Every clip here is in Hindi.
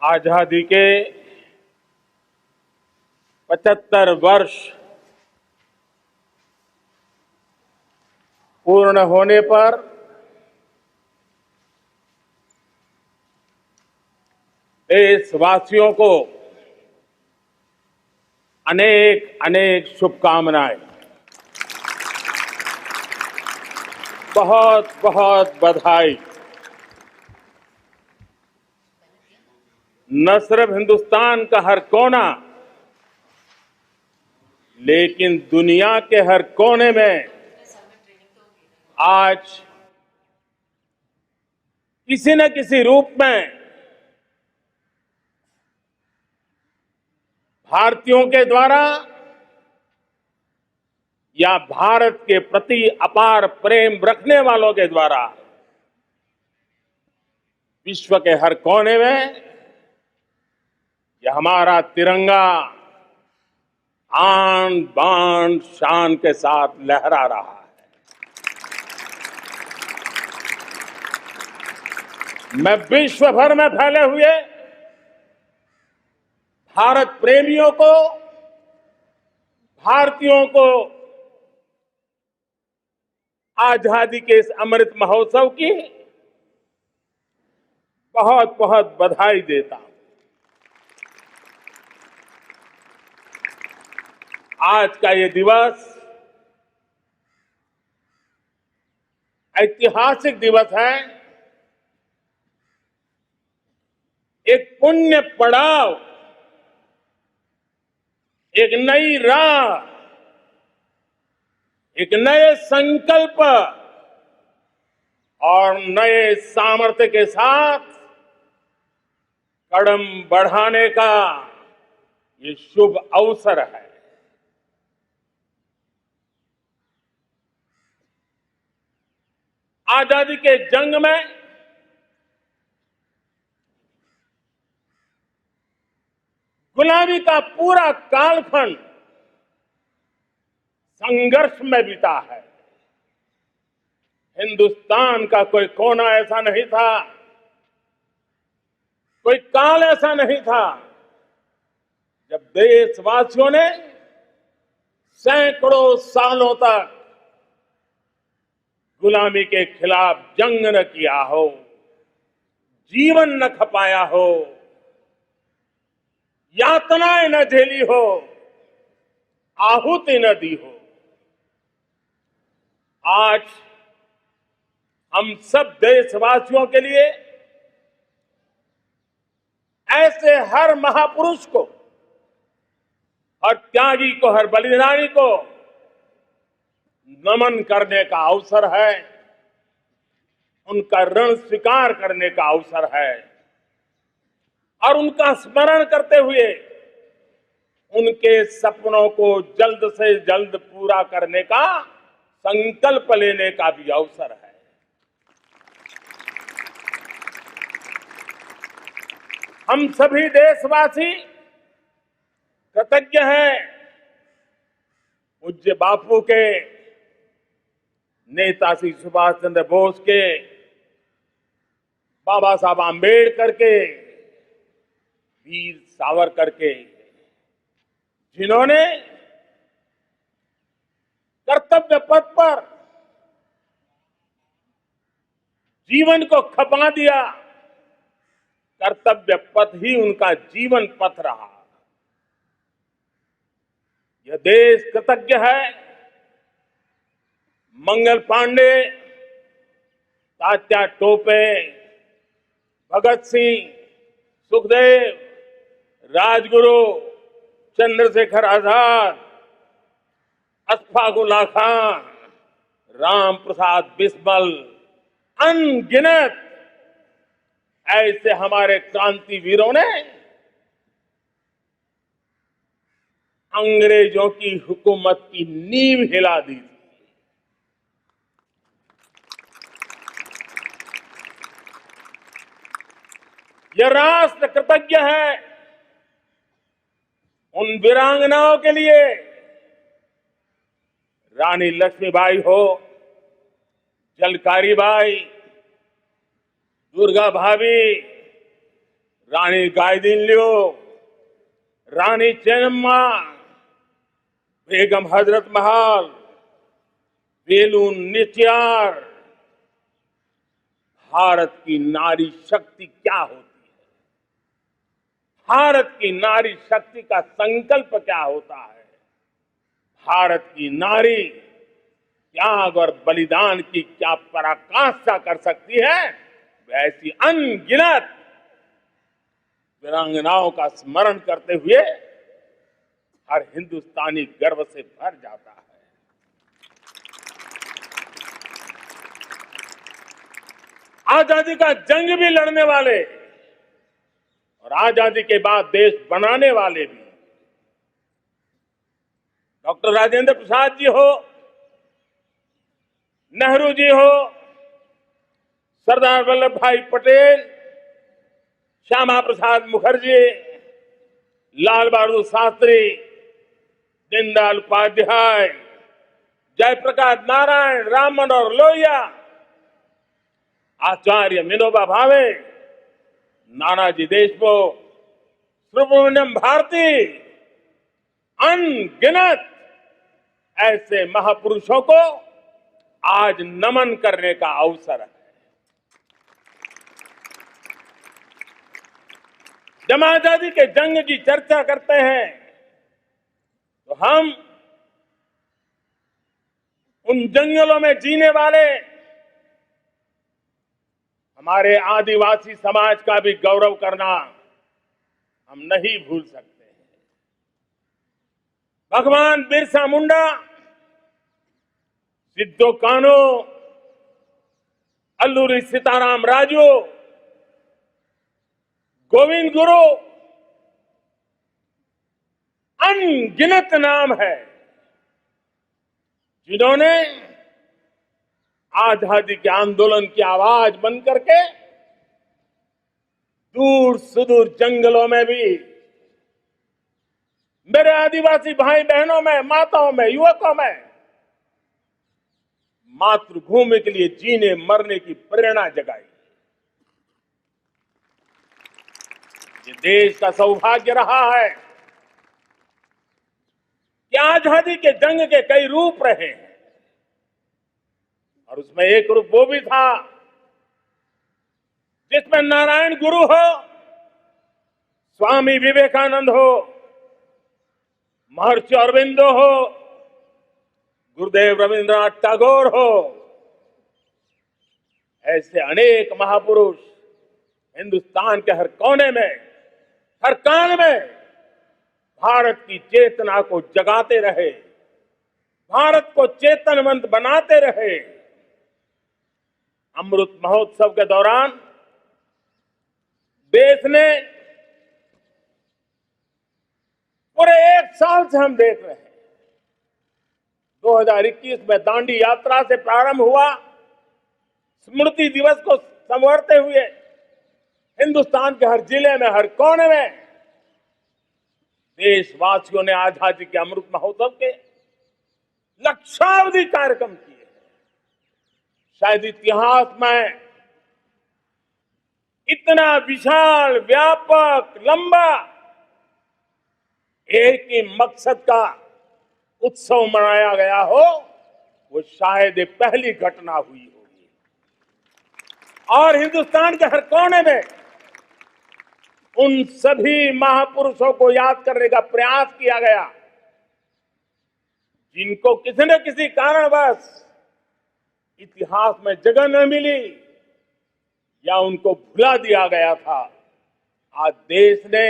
आजादी के 75 वर्ष पूर्ण होने पर देशवासियों को अनेक अनेक शुभकामनाएं, बहुत बहुत बधाई। न सिर्फ हिंदुस्तान का हर कोना, लेकिन दुनिया के हर कोने में आज किसी न किसी रूप में भारतीयों के द्वारा या भारत के प्रति अपार प्रेम रखने वालों के द्वारा विश्व के हर कोने में यह हमारा तिरंगा आन बान शान के साथ लहरा रहा है। मैं विश्व भर में फैले हुए भारत प्रेमियों को, भारतीयों को आजादी के इस अमृत महोत्सव की बहुत बहुत बधाई देता हूं। आज का ये दिवस ऐतिहासिक दिवस है। एक पुण्य पड़ाव, एक नई राह, एक नए संकल्प और नए सामर्थ्य के साथ कदम बढ़ाने का ये शुभ अवसर है। आजादी के जंग में गुलामी का पूरा कालखंड संघर्ष में बीता है। हिंदुस्तान का कोई कोना ऐसा नहीं था, कोई काल ऐसा नहीं था जब देशवासियों ने सैकड़ों सालों तक गुलामी के खिलाफ जंग न किया हो, जीवन न खपाया हो, यातनाएं न झेली हो, आहुति न दी हो। आज हम सब देशवासियों के लिए ऐसे हर महापुरुष को, हर त्यागी को, हर बलिदानी को नमन करने का अवसर है, उनका ऋण स्वीकार करने का अवसर है और उनका स्मरण करते हुए उनके सपनों को जल्द से जल्द पूरा करने का संकल्प लेने का भी अवसर है। हम सभी देशवासी कृतज्ञ हैं पूज्य बापू के, नेताजी सुभाष चंद्र बोस के, बाबा साहब आंबेडकर के, वीर सावरकर के, जिन्होंने कर्तव्य पथ पर जीवन को खपा दिया। कर्तव्य पथ ही उनका जीवन पथ रहा। यह देश कृतज्ञ है मंगल पांडे, तात्या टोपे, भगत सिंह, सुखदेव, राजगुरु, चंद्रशेखर आजाद, अशफाक उल्लाह खान, राम प्रसाद बिस्मिल, अनगिनत ऐसे हमारे क्रांतिवीरों ने अंग्रेजों की हुकूमत की नींव हिला दी थी। यह राष्ट्र कृतज्ञ है उन वीरांगनाओं के लिए, रानी लक्ष्मीबाई हो, झलकारी बाई, दुर्गा भाभी, रानी गाइदिन्ल्यो, रानी चेन्नम्मा, बेगम हजरत महल, वेलु नाचियार। भारत की नारी शक्ति क्या होती है, भारत की नारी शक्ति का संकल्प क्या होता है, भारत की नारी त्याग और बलिदान की क्या पराकाष्ठा कर सकती है, वैसी अनगिनत वीरांगनाओं का स्मरण करते हुए हर हिंदुस्तानी गर्व से भर जाता है। आजादी का जंग भी लड़ने वाले और आजादी के बाद देश बनाने वाले भी, डॉक्टर राजेंद्र प्रसाद जी हो, नेहरू जी हो, सरदार वल्लभ भाई पटेल, श्यामा प्रसाद मुखर्जी, लाल बहादुर शास्त्री, दीनदयाल उपाध्याय, जयप्रकाश नारायण, राम मनोहर लोहिया, आचार्य विनोबा भावे, नानाजी देशमुख, सुब्रमण्यम भारती, अनगिनत ऐसे महापुरुषों को आज नमन करने का अवसर है। जब आजादी के जंग की चर्चा करते हैं तो हम उन जंगलों में जीने वाले हमारे आदिवासी समाज का भी गौरव करना हम नहीं भूल सकते हैं। भगवान बिरसा मुंडा, सिद्धो कान्हू, अल्लूरी सीताराम राजू, गोविंद गुरु, अनगिनत नाम है जिन्होंने आजादी के आंदोलन की आवाज बन करके दूर सुदूर जंगलों में भी मेरे आदिवासी भाई बहनों में, माताओं में, युवकों में मातृभूमि के लिए जीने मरने की प्रेरणा जगाई। ये देश का सौभाग्य रहा है कि आजादी के जंग के कई रूप रहे हैं और उसमें एक रूप वो भी था जिसमें नारायण गुरु हो, स्वामी विवेकानंद हो, महर्षि अरविंदो हो, गुरुदेव रविंद्रनाथ टैगोर हो, ऐसे अनेक महापुरुष हिंदुस्तान के हर कोने में, हर कान में भारत की चेतना को जगाते रहे, भारत को चेतनवंत बनाते रहे। अमृत महोत्सव के दौरान देश ने पूरे एक साल से हम देख रहे हैं, 2021 में दांडी यात्रा से प्रारंभ हुआ, स्मृति दिवस को संवरते हुए हिंदुस्तान के हर जिले में, हर कोने में देशवासियों ने आजादी के अमृत महोत्सव के लक्षावधि कार्यक्रम किए। शायद इतिहास में इतना विशाल, व्यापक, लंबा एक ही मकसद का उत्सव मनाया गया हो, वो शायद ये पहली घटना हुई होगी। और हिंदुस्तान के हर कोने में उन सभी महापुरुषों को याद करने का प्रयास किया गया जिनको किसी न किसी कारणवश इतिहास में जगह न मिली या उनको भुला दिया गया था। आज देश ने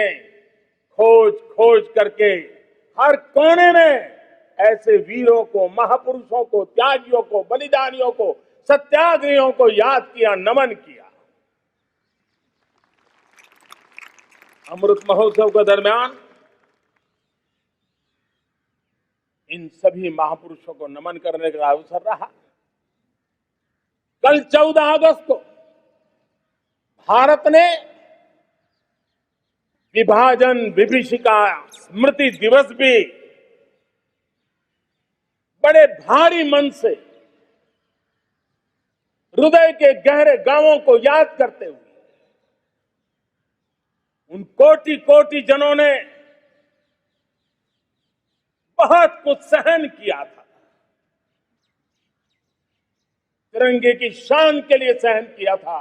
खोज खोज करके हर कोने में ऐसे वीरों को, महापुरुषों को, त्यागियों को, बलिदानियों को, सत्याग्रहियों को याद किया, नमन किया। अमृत महोत्सव के दरमियान इन सभी महापुरुषों को नमन करने का अवसर रहा। कल 14 अगस्त को भारत ने विभाजन विभीषिका स्मृति दिवस भी बड़े भारी मन से हृदय के गहरे गांवों को याद करते हुए उन कोटि कोटि जनों ने बहुत कुछ सहन किया था, तिरंगे की शान के लिए सहन किया था,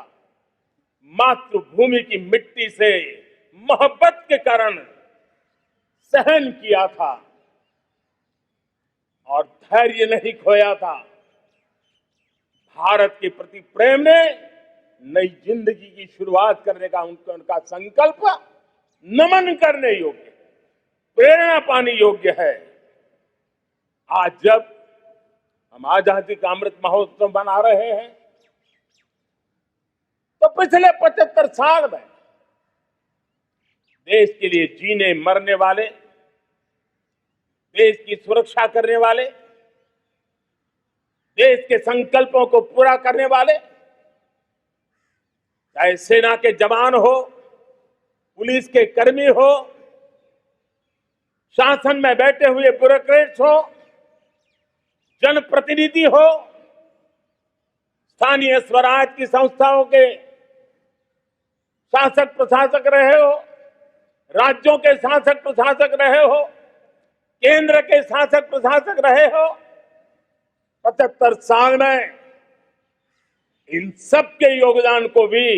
मातृभूमि की मिट्टी से मोहब्बत के कारण सहन किया था और धैर्य नहीं खोया था। भारत के प्रति प्रेम ने नई जिंदगी की शुरुआत करने का उनका संकल्प नमन करने योग्य, प्रेरणा पाने योग्य है। आज जब हम आजादी का अमृत महोत्सव मना रहे हैं तो पिछले 75 साल में देश के लिए जीने मरने वाले, देश की सुरक्षा करने वाले, देश के संकल्पों को पूरा करने वाले, चाहे सेना के जवान हो, पुलिस के कर्मी हो, शासन में बैठे हुए ब्यूरोक्रेट्स हो, जनप्रतिनिधि हो, स्थानीय स्वराज की संस्थाओं के शासक प्रशासक रहे हो, राज्यों के शासक प्रशासक रहे हो, केंद्र के शासक प्रशासक रहे हो, 75 साल में इन सब के योगदान को भी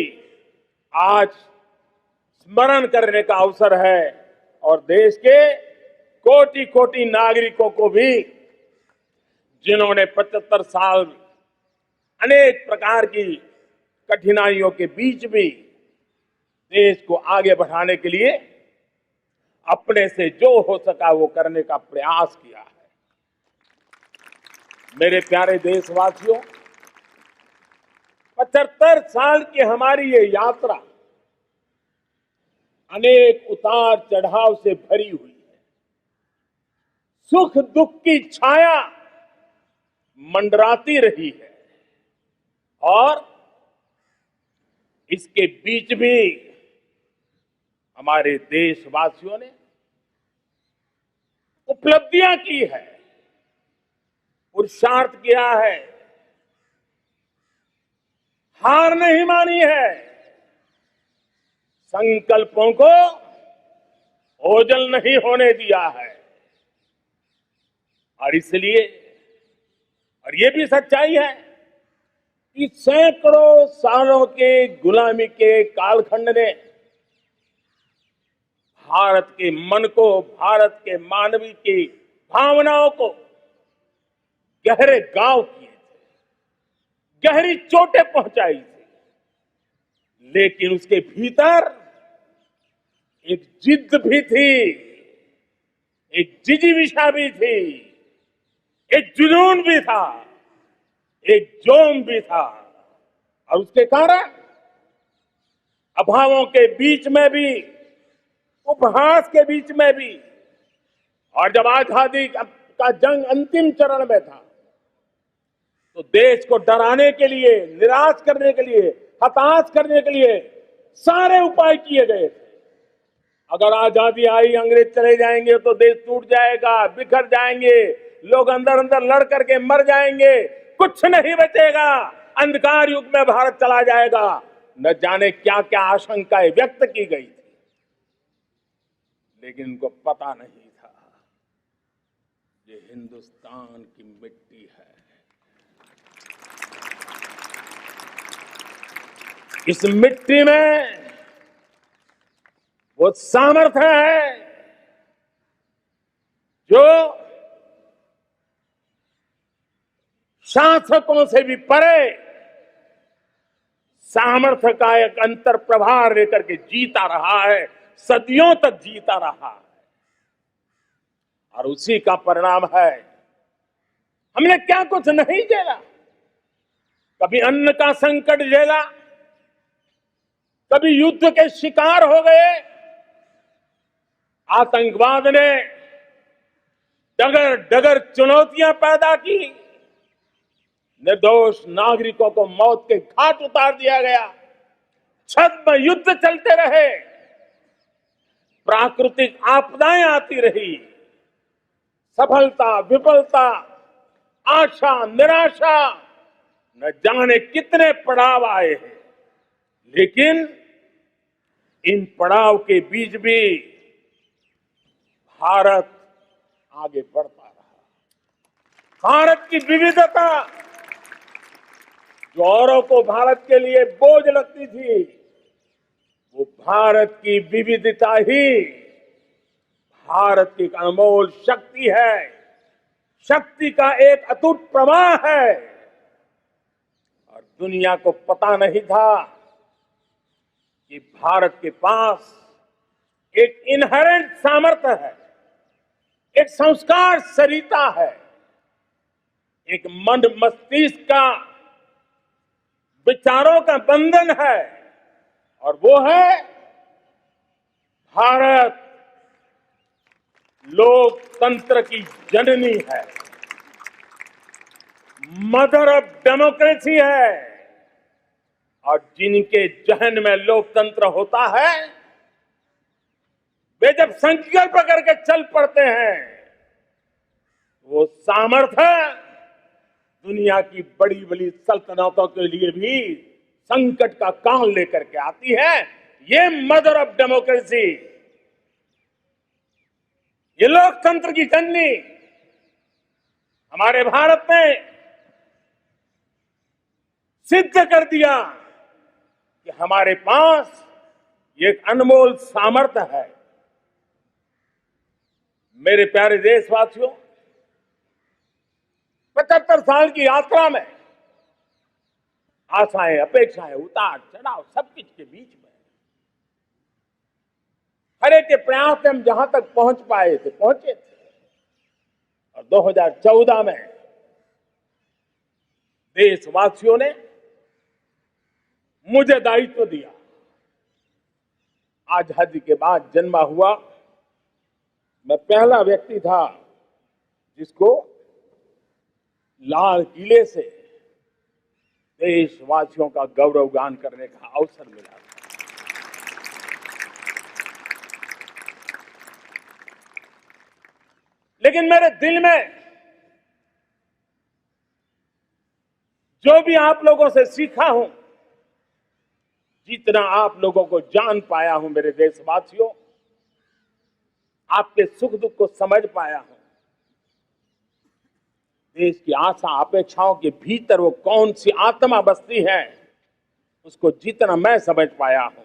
आज स्मरण करने का अवसर है और देश के कोटि कोटि नागरिकों को भी, जिन्होंने 75 साल अनेक प्रकार की कठिनाइयों के बीच भी देश को आगे बढ़ाने के लिए अपने से जो हो सका वो करने का प्रयास किया है। मेरे प्यारे देशवासियों, 75 साल की हमारी ये यात्रा अनेक उतार चढ़ाव से भरी हुई है। सुख दुख की छाया मंडराती रही है और इसके बीच भी हमारे देशवासियों ने उपलब्धियां की है, पुरुषार्थ किया है, हार नहीं मानी है, संकल्पों को ओझल नहीं होने दिया है। और इसलिए, और ये भी सच्चाई है कि सैकड़ों सालों के गुलामी के कालखंड ने भारत के मन को, भारत के मानवीय की भावनाओं को गहरे घाव किए थे, गहरी चोटें पहुंचाई थी, लेकिन उसके भीतर एक जिद भी थी, एक जिजीविषा भी थी, एक जुनून भी था, एक जोम भी था। और उसके कारण अभावों के बीच में भी, उपहास के बीच में भी, और जब आजादी का जंग अंतिम चरण में था तो देश को डराने के लिए, निराश करने के लिए, हताश करने के लिए सारे उपाय किए गए थे। अगर आजादी आई, अंग्रेज चले जाएंगे तो देश टूट जाएगा, बिखर जाएंगे, लोग अंदर अंदर लड़ करके मर जाएंगे, कुछ नहीं बचेगा, अंधकार युग में भारत चला जाएगा। न जाने क्या क्या आशंकाएं व्यक्त की गई थी, लेकिन उनको पता नहीं था ये हिंदुस्तान की मिट्टी है, इस मिट्टी में वो सामर्थ्य है जो शासकों से भी परे सामर्थ्य का एक अंतर प्रभार लेकर के जीता रहा है, सदियों तक जीता रहा है। और उसी का परिणाम है, हमने क्या कुछ नहीं झेला। कभी अन्न का संकट झेला, कभी युद्ध के शिकार हो गए, आतंकवाद ने डगर डगर चुनौतियां पैदा की, निर्दोष नागरिकों को मौत के घाट उतार दिया गया, छद्म युद्ध चलते रहे, प्राकृतिक आपदाएं आती रही, सफलता विफलता, आशा निराशा, न जाने कितने पड़ाव आए हैं, लेकिन इन पड़ाव के बीच भी भारत आगे बढ़ता रहा। भारत की विविधता जो औरों को भारत के लिए बोझ लगती थी, वो भारत की विविधता ही भारत की एक अनमोल शक्ति है, शक्ति का एक अटूट प्रवाह है। और दुनिया को पता नहीं था कि भारत के पास एक इनहेरेंट सामर्थ्य है, एक संस्कार सरिता है, एक मन मस्तिष्क का विचारों का बंधन है, और वो है भारत लोकतंत्र की जननी है, मदर ऑफ डेमोक्रेसी है। और जिनके जहन में लोकतंत्र होता है, वे जब संकल्प करके चल पड़ते हैं, वो सामर्थ्य दुनिया की बड़ी बड़ी सल्तनतों के लिए भी संकट का काल लेकर के आती है। ये मदर ऑफ डेमोक्रेसी, ये लोकतंत्र की जननी हमारे भारत ने सिद्ध कर दिया कि हमारे पास ये एक अनमोल सामर्थ्य है। मेरे प्यारे देशवासियों, 75 साल की यात्रा में आशाएं, अपेक्षाएं, उतार चढ़ाव सब कुछ के बीच में हर एक के प्रयास से हम जहां तक पहुंच पाए थे, पहुंचे थे। और 2014 में देशवासियों ने मुझे दायित्व दिया। आजादी के बाद जन्मा हुआ मैं पहला व्यक्ति था जिसको लाल किले से देशवासियों का गौरवगान करने का अवसर मिला। लेकिन मेरे दिल में जो भी आप लोगों से सीखा हूं, जितना आप लोगों को जान पाया हूं, मेरे देशवासियों, आपके सुख दुख को समझ पाया हूं, देश की आशा अपेक्षाओं के भीतर वो कौन सी आत्मा बसती है, उसको जितना मैं समझ पाया हूं,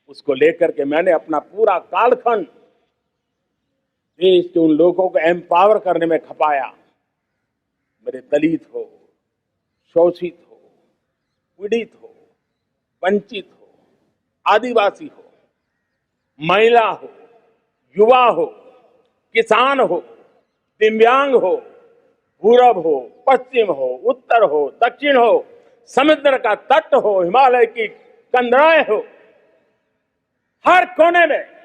उसको लेकर के मैंने अपना पूरा कालखंड देश के उन लोगों को एम्पावर करने में खपाया। मेरे दलित हो, शोषित हो, पीड़ित हो, वंचित हो, आदिवासी हो, महिला हो, युवा हो, किसान हो, दिव्यांग हो, पूरब हो, पश्चिम हो, उत्तर हो, दक्षिण हो, समुद्र का तट हो, हिमालय की कंदराएं हो, हर कोने में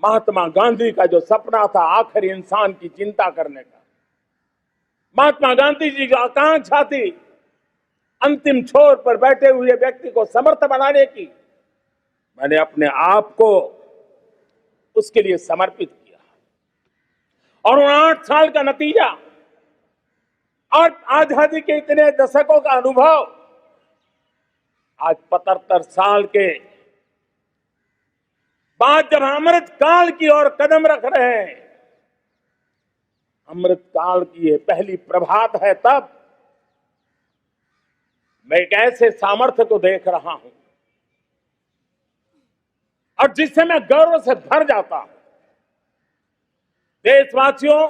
महात्मा गांधी का जो सपना था आखिर इंसान की चिंता करने का, महात्मा गांधी जी की आकांक्षा थी अंतिम छोर पर बैठे हुए व्यक्ति को समर्थ बनाने की, मैंने अपने आप को उसके लिए समर्पित किया। और उन 8 साल का नतीजा और आजादी के इतने दशकों का अनुभव आज 75 साल के बाद जब अमृत काल की ओर कदम रख रहे हैं, अमृत काल की ये पहली प्रभात है, तब मैं एक ऐसे सामर्थ्य को देख रहा हूं और जिससे मैं गर्व से भर जाता हूं। देशवासियों,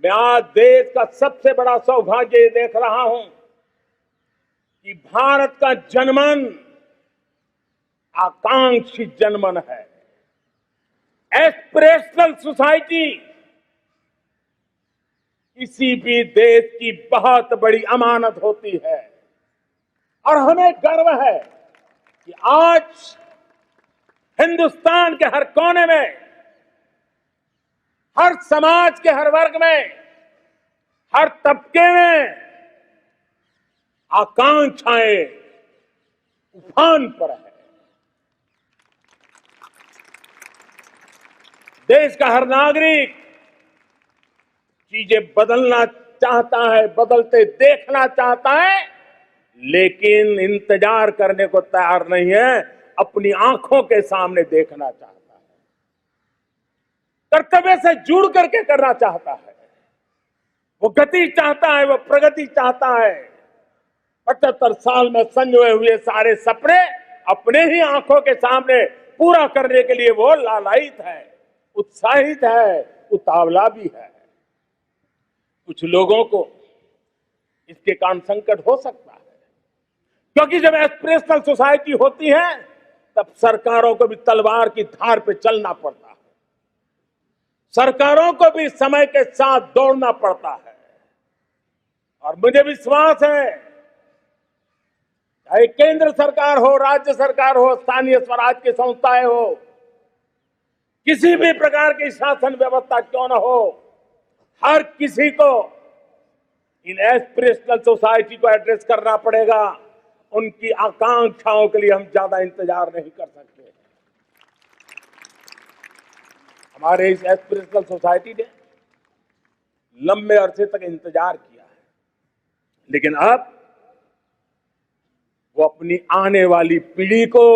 मैं आज देश का सबसे बड़ा सौभाग्य देख रहा हूं कि भारत का जनमन आकांक्षी जनमन है, एस्पिरेशनल सोसाइटी किसी भी देश की बहुत बड़ी अमानत होती है। और हमें गर्व है कि आज हिंदुस्तान के हर कोने में, हर समाज के हर वर्ग में, हर तबके में आकांक्षाएं उफान पर है। देश का हर नागरिक चीजें बदलना चाहता है, बदलते देखना चाहता है, लेकिन इंतजार करने को तैयार नहीं है, अपनी आंखों के सामने देखना चाहता है, कर्तव्य से जुड़ करके करना चाहता है, वो गति चाहता है, वो प्रगति चाहता है। 75 साल में संजोए हुए सारे सपने अपने ही आंखों के सामने पूरा करने के लिए वो लालायित है, उत्साहित है, उतावला भी है। कुछ लोगों को इसके कारण संकट हो सकता है, क्योंकि जब एस्पिरेशनल सोसाइटी होती है तब सरकारों को भी तलवार की धार पे चलना पड़ता है, सरकारों को भी समय के साथ दौड़ना पड़ता है। और मुझे विश्वास है, चाहे केंद्र सरकार हो, राज्य सरकार हो, स्थानीय स्वराज की संस्थाएं हो, किसी भी प्रकार की शासन व्यवस्था क्यों न हो, हर किसी को इन एस्पिरेशनल सोसाइटी को एड्रेस करना पड़ेगा। उनकी आकांक्षाओं के लिए हम ज्यादा इंतजार नहीं कर सकते। हमारे इस एस्पिरेशनल सोसाइटी ने लंबे अरसे तक इंतजार किया है, लेकिन अब वो अपनी आने वाली पीढ़ी को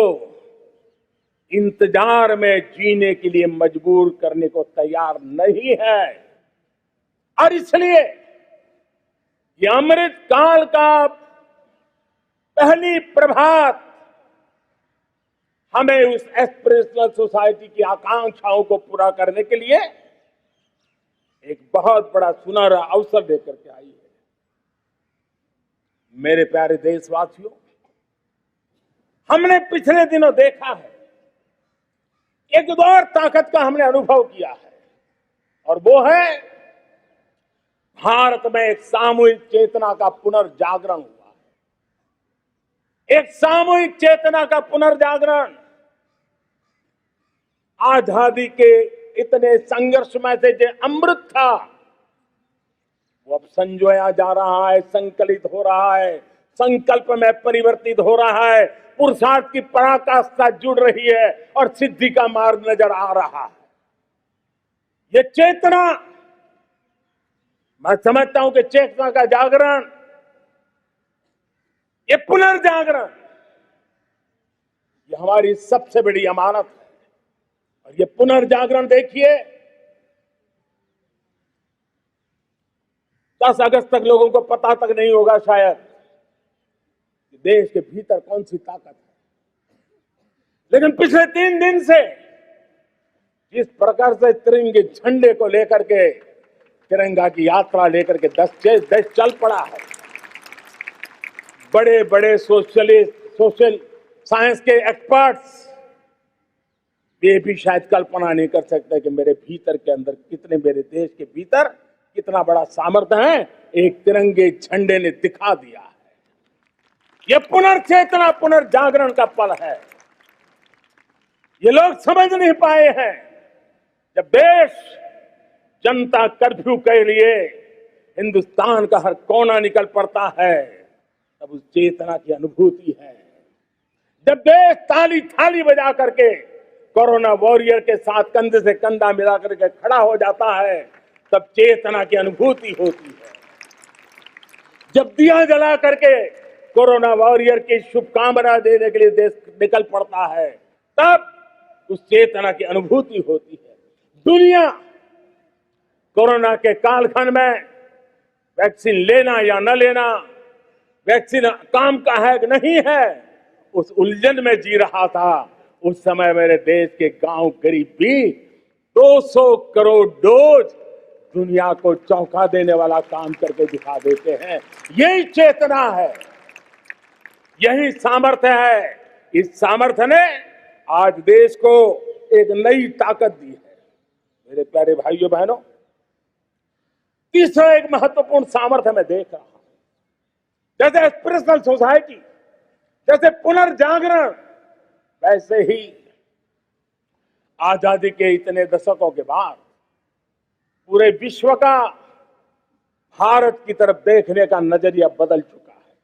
इंतजार में जीने के लिए मजबूर करने को तैयार नहीं है। और इसलिए ये अमृत काल का पहली प्रभात हमें उस एस्पिरेशनल सोसाइटी की आकांक्षाओं को पूरा करने के लिए एक बहुत बड़ा सुनहरा अवसर देकर के आई है। मेरे प्यारे देशवासियों, हमने पिछले दिनों देखा है, एक और ताकत का हमने अनुभव किया है, और वो है भारत में एक सामूहिक चेतना का पुनर्जागरण हुआ है। एक सामूहिक चेतना का पुनर्जागरण आजादी के इतने संघर्ष में से जो अमृत था वो अब संजोया जा रहा है, संकलित हो रहा है, संकल्प में परिवर्तित हो रहा है, पुरुषार्थ की पराकाष्ठा जुड़ रही है और सिद्धि का मार्ग नजर आ रहा है। ये चेतना, मैं समझता हूं कि चेतना का जागरण, ये पुनर्जागरण, ये हमारी सबसे बड़ी अमानत है। और ये पुनर्जागरण देखिए, 10 अगस्त तक लोगों को पता तक नहीं होगा शायद कि देश के भीतर कौन सी ताकत है, लेकिन पिछले 3 दिन से जिस प्रकार से तिरंगे झंडे को लेकर के, तिरंगा की यात्रा लेकर के देश चल पड़ा है। बड़े बड़े सोशल साइंस के एक्सपर्ट्स ये भी शायद कल्पना नहीं कर सकते कि मेरे भीतर के अंदर कितने, मेरे देश के भीतर कितना बड़ा सामर्थ्य है, एक तिरंगे झंडे ने दिखा दिया है। यह पुनर्चेतना, पुनर्जागरण का पल है। ये लोग समझ नहीं पाए हैं, जब देश जनता कर्फ्यू के लिए हिंदुस्तान का हर कोना निकल पड़ता है, तब उस चेतना की अनुभूति है। जब देश ताली थाली बजा करके कोरोना वॉरियर के साथ कंधे से कंधा मिला करके खड़ा हो जाता है, तब चेतना की अनुभूति होती है। जब दिया जला करके कोरोना वॉरियर की शुभकामना देने के लिए देश निकल पड़ता है, तब उस चेतना की अनुभूति होती है। दुनिया कोरोना के कालखंड में वैक्सीन लेना या न लेना, वैक्सीन काम का है कि नहीं है, उस उलझन में जी रहा था। उस समय मेरे देश के गांव गरीब भी 200 करोड़ डोज दुनिया को चौंका देने वाला काम करके दिखा देते हैं। यही चेतना है, यही सामर्थ्य है। इस सामर्थ्य ने आज देश को एक नई ताकत दी है। मेरे प्यारे भाइयों बहनों, तीसरा एक महत्वपूर्ण सामर्थ्य मैं देख रहा हूं, जैसे एस्पिरेशनल सोसाइटी, जैसे पुनर्जागरण, वैसे ही आजादी के इतने दशकों के बाद पूरे विश्व का भारत की तरफ देखने का नजरिया बदल चुका है।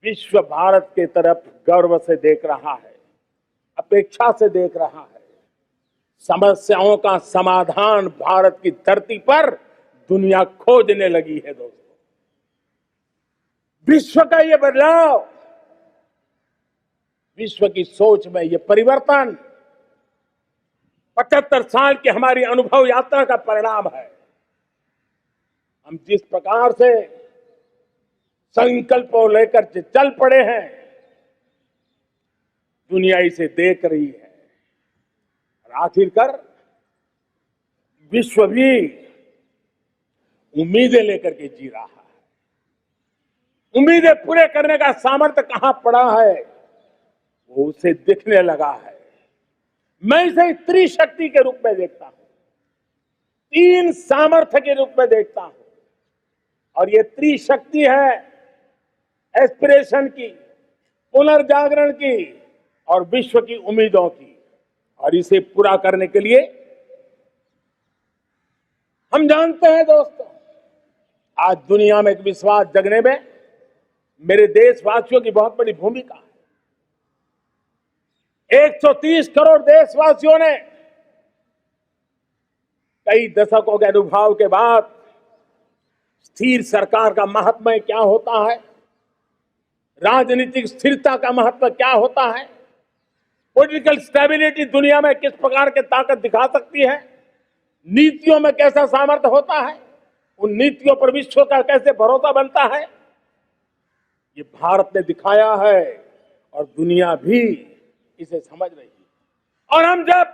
विश्व भारत की तरफ गर्व से देख रहा है, अपेक्षा से देख रहा है। समस्याओं का समाधान भारत की धरती पर दुनिया खोजने लगी है। दोस्तों, विश्व का ये बदलाव, विश्व की सोच में ये परिवर्तन 75 साल की हमारी अनुभव यात्रा का परिणाम है। हम जिस प्रकार से संकल्पों लेकर चल पड़े हैं, दुनिया इसे देख रही है और आखिरकार विश्व भी उम्मीदें लेकर के जी रहा है। उम्मीदें पूरे करने का सामर्थ्य कहां पड़ा है, वो उसे दिखने लगा है। मैं इसे त्रिशक्ति के रूप में देखता हूं, 3 सामर्थ्य के रूप में देखता हूं। और ये त्रिशक्ति है एस्पिरेशन की, पुनर्जागरण की और विश्व की उम्मीदों की। और इसे पूरा करने के लिए हम जानते हैं दोस्तों, आज दुनिया में एक विश्वास जगने में मेरे देशवासियों की बहुत बड़ी भूमिका है। 130 करोड़ देशवासियों ने कई दशकों के अनुभव के बाद स्थिर सरकार का महत्व क्या होता है, राजनीतिक स्थिरता का महत्व क्या होता है, पॉलिटिकल स्टेबिलिटी दुनिया में किस प्रकार की ताकत दिखा सकती है, नीतियों में कैसा सामर्थ्य होता है, उन नीतियों पर विश्व का कैसे भरोसा बनता है, ये भारत ने दिखाया है और दुनिया भी इसे समझ रही है। और हम जब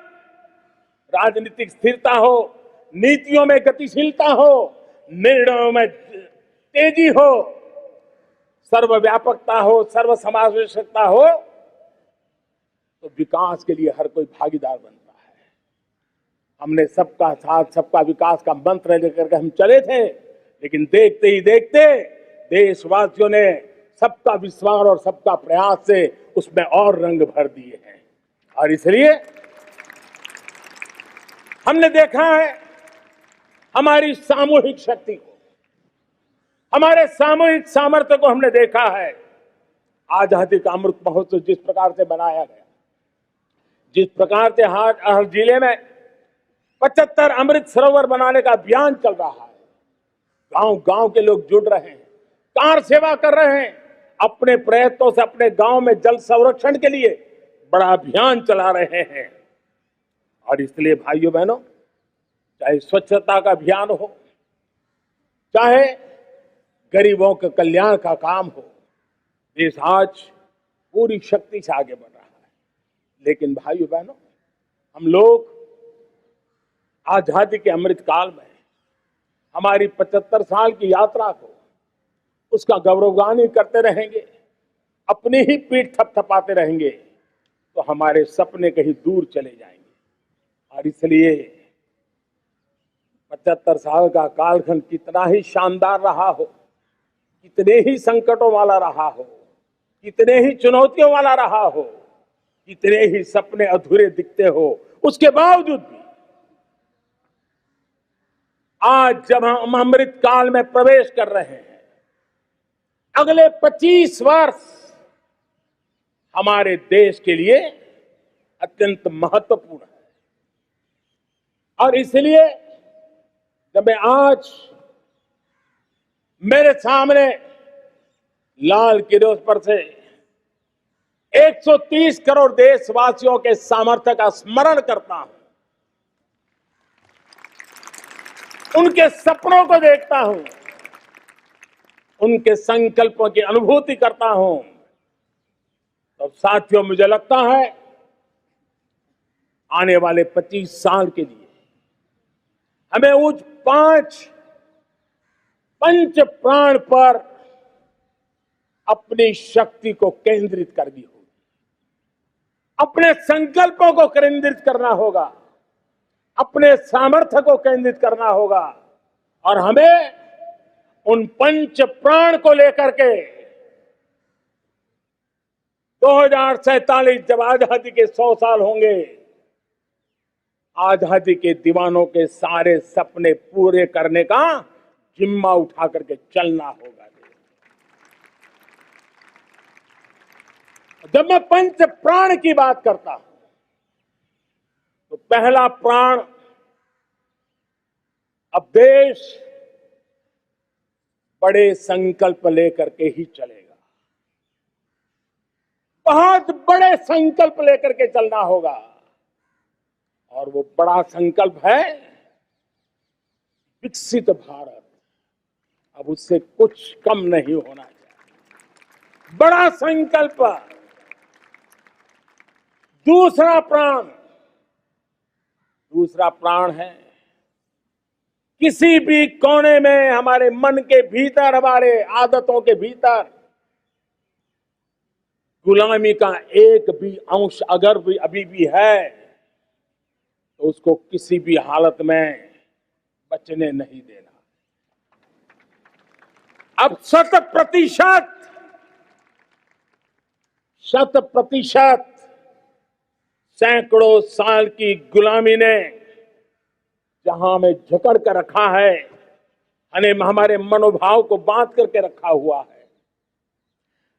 राजनीतिक स्थिरता हो, नीतियों में गतिशीलता हो, निर्णयों में तेजी हो, सर्वव्यापकता हो, सर्व समावेशकता हो, तो विकास के लिए हर कोई भागीदार बनता है। हमने सबका साथ सबका विकास का मंत्र लेकर के हम चले थे, लेकिन देखते ही देखते देशवासियों ने सबका विश्वास और सबका प्रयास से उसमें और रंग भर दिए हैं। और इसलिए हमने देखा है हमारी सामूहिक शक्ति को, हमारे सामूहिक सामर्थ्य को हमने देखा है। आजादी का अमृत महोत्सव जिस प्रकार से बनाया गया, जिस प्रकार से हर जिले में 75 अमृत सरोवर बनाने का अभियान चल रहा है, गांव गांव के लोग जुड़ रहे हैं, कार सेवा कर रहे हैं, अपने प्रयत्नों से अपने गांव में जल संरक्षण के लिए बड़ा अभियान चला रहे हैं। और इसलिए भाइयों बहनों, चाहे स्वच्छता का अभियान हो, चाहे गरीबों के कल्याण का काम हो, देश आज पूरी शक्ति से आगे बढ़ रहा है। लेकिन भाइयों बहनों, हम लोग आजादी के अमृत काल में हमारी 75 साल की यात्रा को, उसका गौरवगान करते रहेंगे, अपनी ही पीठ थपथपाते रहेंगे, तो हमारे सपने कहीं दूर चले जाएंगे। और इसलिए 75 साल का कालखंड कितना ही शानदार रहा हो, कितने ही संकटों वाला रहा हो, कितने ही चुनौतियों वाला रहा हो, कितने ही सपने अधूरे दिखते हो, उसके बावजूद भी आज जब हम अमृत काल में प्रवेश कर रहे हैं, अगले 25 वर्ष हमारे देश के लिए अत्यंत महत्वपूर्ण है। और इसलिए जब मैं आज मेरे सामने लाल किले पर से 130 करोड़ देशवासियों के सामर्थ्य का स्मरण करता हूं, उनके सपनों को देखता हूं, उनके संकल्पों की अनुभूति करता हूं, तो साथियों मुझे लगता है आने वाले 25 साल के लिए हमें उस 5 पंच प्राण पर अपनी शक्ति को केंद्रित करनी होगी, अपने संकल्पों को केंद्रित करना होगा, अपने सामर्थ्य को केंद्रित करना होगा। और हमें उन पंच प्राण को लेकर के 2047 जब आजादी के 100 साल होंगे, आजादी के दीवानों के सारे सपने पूरे करने का जिम्मा उठा करके चलना होगा। जब मैं पंच प्राण की बात करता हूं, तो पहला प्राण, अब देश बड़े संकल्प लेकर के ही चलेगा। बहुत बड़े संकल्प लेकर के चलना होगा, और वो बड़ा संकल्प है विकसित भारत। अब उससे कुछ कम नहीं होना चाहिए। बड़ा संकल्प। दूसरा प्राण है किसी भी कोने में, हमारे मन के भीतर, हमारे आदतों के भीतर गुलामी का एक भी अंश अगर भी अभी भी है, तो उसको किसी भी हालत में बचने नहीं देना। अब 100% सैकड़ों साल की गुलामी ने जहां हमें जकड़ कर रखा है, हमारे मनोभाव को बांध करके रखा हुआ है,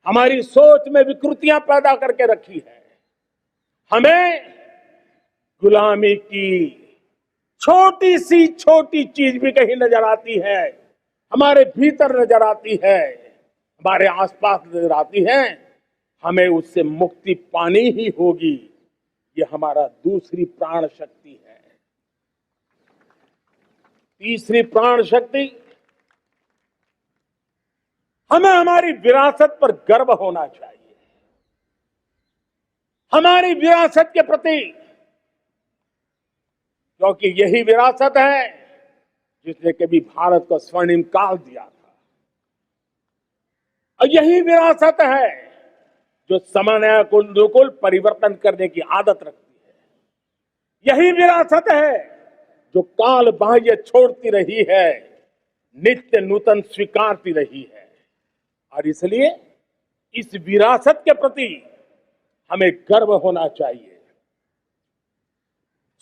हमारी सोच में विकृतियां पैदा करके रखी है, हमें गुलामी की छोटी चीज भी कहीं नजर आती है, हमारे भीतर नजर आती है, हमारे आसपास नजर आती है, हमें उससे मुक्ति पानी ही होगी। ये हमारा दूसरी प्राण शक्ति है। तीसरी प्राण शक्ति, हमें हमारी विरासत पर गर्व होना चाहिए। हमारी विरासत के प्रति, क्योंकि यही विरासत है जिसने कभी भारत को स्वर्णिम काल दिया था, और यही विरासत है जो समय को अनुकूल परिवर्तन करने की आदत रखती है। यही विरासत है जो काल बाह्य छोड़ती रही है, नित्य नूतन स्वीकारती रही है। और इसलिए इस विरासत के प्रति हमें गर्व होना चाहिए।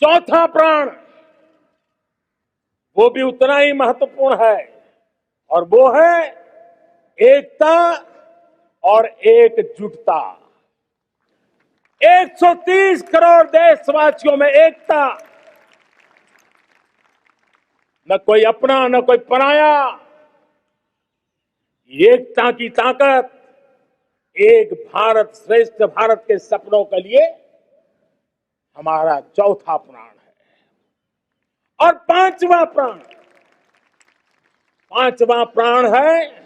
चौथा प्राण, वो भी उतना ही महत्वपूर्ण है, और वो है एकता और एकजुटता। 130 करोड़ देशवासियों में एकता, न कोई अपना न कोई पराया। एकता की ताकत एक भारत श्रेष्ठ भारत के सपनों के लिए हमारा चौथा प्राण है। और पांचवा प्राण है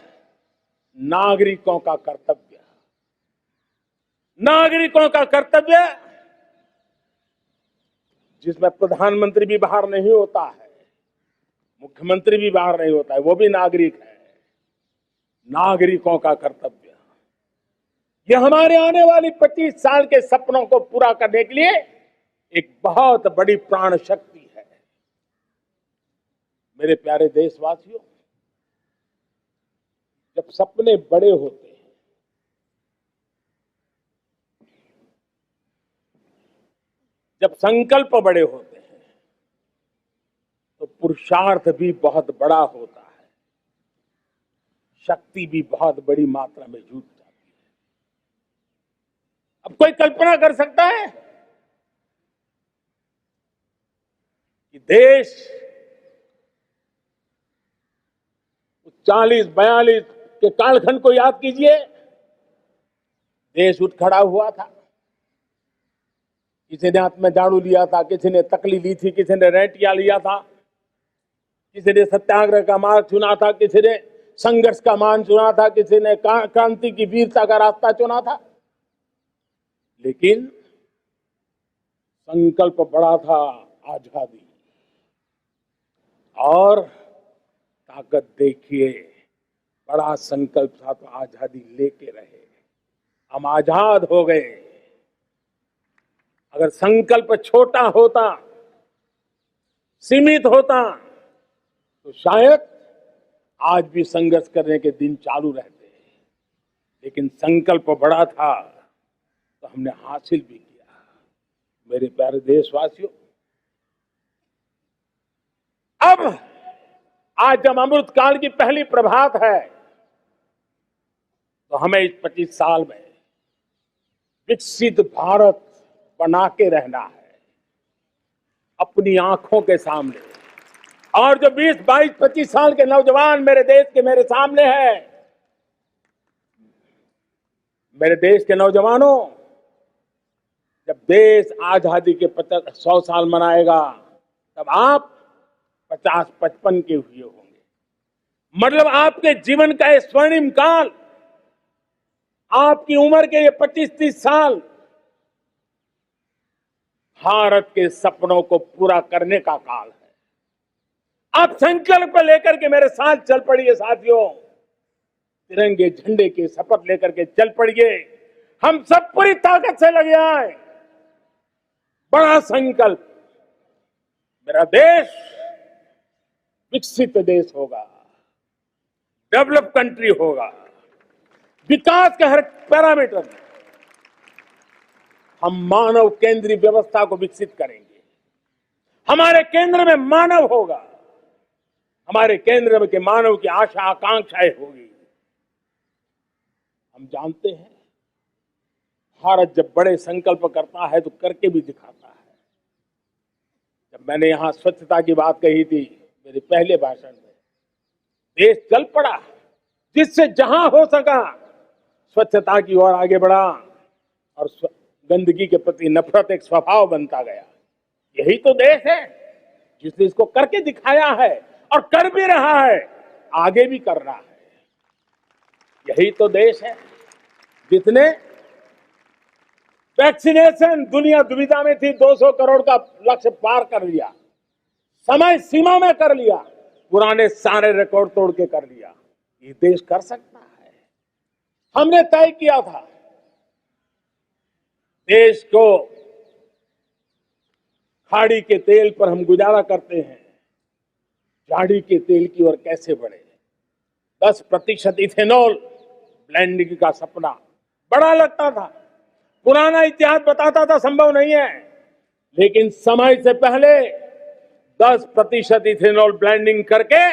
नागरिकों का कर्तव्य। नागरिकों का कर्तव्य, जिसमें प्रधानमंत्री भी बाहर नहीं होता है, मुख्यमंत्री भी बाहर नहीं होता है, वो भी नागरिक है। नागरिकों का कर्तव्य, यह हमारे आने वाली 25 साल के सपनों को पूरा करने के लिए एक बहुत बड़ी प्राण शक्ति है। मेरे प्यारे देशवासियों, जब सपने बड़े होते हैं, जब संकल्प बड़े होते हैं, तो पुरुषार्थ भी बहुत बड़ा होता है, शक्ति भी बहुत बड़ी मात्रा में जुट जाती है। अब कोई कल्पना कर सकता है कि देश 40-42 के कालखंड को याद कीजिए। देश उठ खड़ा हुआ था, किसी ने हाथ में झाड़ू लिया था, किसी ने तकली ली थी, किसी ने रेटिया लिया था, किसी ने सत्याग्रह का मार्ग चुना था, किसी ने संघर्ष का मान चुना था, किसी ने क्रांति की वीरता का रास्ता चुना था। लेकिन संकल्प बड़ा था, आजादी। और ताकत देखिए, बड़ा संकल्प था तो आजादी लेके रहे, हम आजाद हो गए। अगर संकल्प छोटा होता, सीमित होता, तो शायद आज भी संघर्ष करने के दिन चालू रहते। लेकिन संकल्प बड़ा था तो हमने हासिल भी किया। मेरे प्यारे देशवासियों, अब आज जब अमृत काल की पहली प्रभात है, तो हमें इस 25 साल में विकसित भारत बना के रहना है। अपनी आंखों के सामने और जो 20, 22, 25 साल के नौजवान मेरे देश के मेरे सामने हैं, मेरे देश के नौजवानों, जब देश आजादी के 100 साल मनाएगा तब आप 50-55 के हुए होंगे। मतलब आपके जीवन का ये स्वर्णिम काल, आपकी उम्र के ये 25-30 साल भारत के सपनों को पूरा करने का काल है। आप संकल्प लेकर के मेरे साथ चल पड़िए साथियों, तिरंगे झंडे की शपथ लेकर के चल पड़िए। हम सब पूरी ताकत से लगे आए। बड़ा संकल्प, मेरा देश विकसित देश होगा, डेवलप कंट्री होगा। विकास के हर पैरामीटर में हम मानव केंद्रीय व्यवस्था को विकसित करेंगे। हमारे केंद्र में मानव होगा, हमारे केंद्र में के मानव की आशा आकांक्षाएं होगी। हम जानते हैं भारत जब बड़े संकल्प करता है तो करके भी दिखाता है। जब मैंने यहां स्वच्छता की बात कही थी मेरे पहले भाषण में, देश चल पड़ा, जिससे जहां हो सका स्वच्छता की ओर आगे बढ़ा और गंदगी के प्रति नफरत एक स्वभाव बनता गया। यही तो देश है जिसने इसको करके दिखाया है और कर भी रहा है, आगे भी कर रहा है। यही तो देश है जिसने वैक्सीनेशन, दुनिया दुविधा में थी, 200 करोड़ का लक्ष्य पार कर लिया, समय सीमा में कर लिया, पुराने सारे रिकॉर्ड तोड़ के कर लिया। ये देश कर सकता है। हमने तय किया था देश को खाड़ी के तेल पर हम गुजारा करते हैं, झाड़ी के तेल की ओर कैसे बढ़े। 10% इथेनॉल ब्लेंडिंग का सपना बड़ा लगता था, पुराना इतिहास बताता था संभव नहीं है, लेकिन समय से पहले 10% इथेनॉल ब्लेंडिंग करके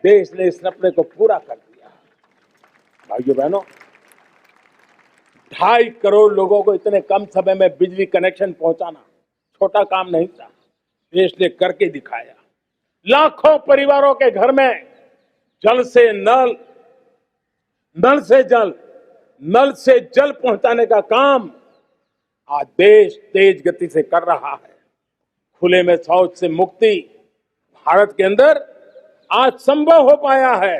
देश ने इस सपने को पूरा कर दिया। भाइयों बहनों, 2.5 करोड़ लोगों को इतने कम समय में बिजली कनेक्शन पहुंचाना छोटा काम नहीं था, देश ने करके दिखाया। लाखों परिवारों के घर में जल से नल, नल से जल, नल से जल पहुंचाने का काम आज देश तेज गति से कर रहा है। खुले में शौच से मुक्ति भारत के अंदर आज संभव हो पाया है।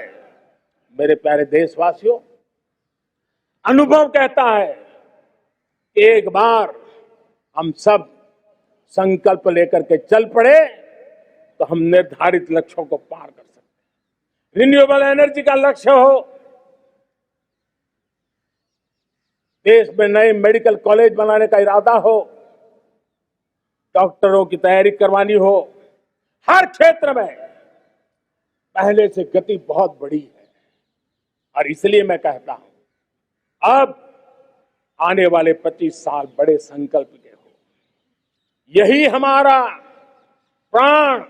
मेरे प्यारे देशवासियों, अनुभव कहता है कि एक बार हम सब संकल्प लेकर के चल पड़े तो हम निर्धारित लक्ष्यों को पार कर सकते हैं। रिन्यूएबल एनर्जी का लक्ष्य हो, देश में नए मेडिकल कॉलेज बनाने का इरादा हो, डॉक्टरों की तैयारी करवानी हो, हर क्षेत्र में पहले से गति बहुत बड़ी है। और इसलिए मैं कहता हूं अब आने वाले 25 साल बड़े संकल्प के हो। यही हमारा प्राण,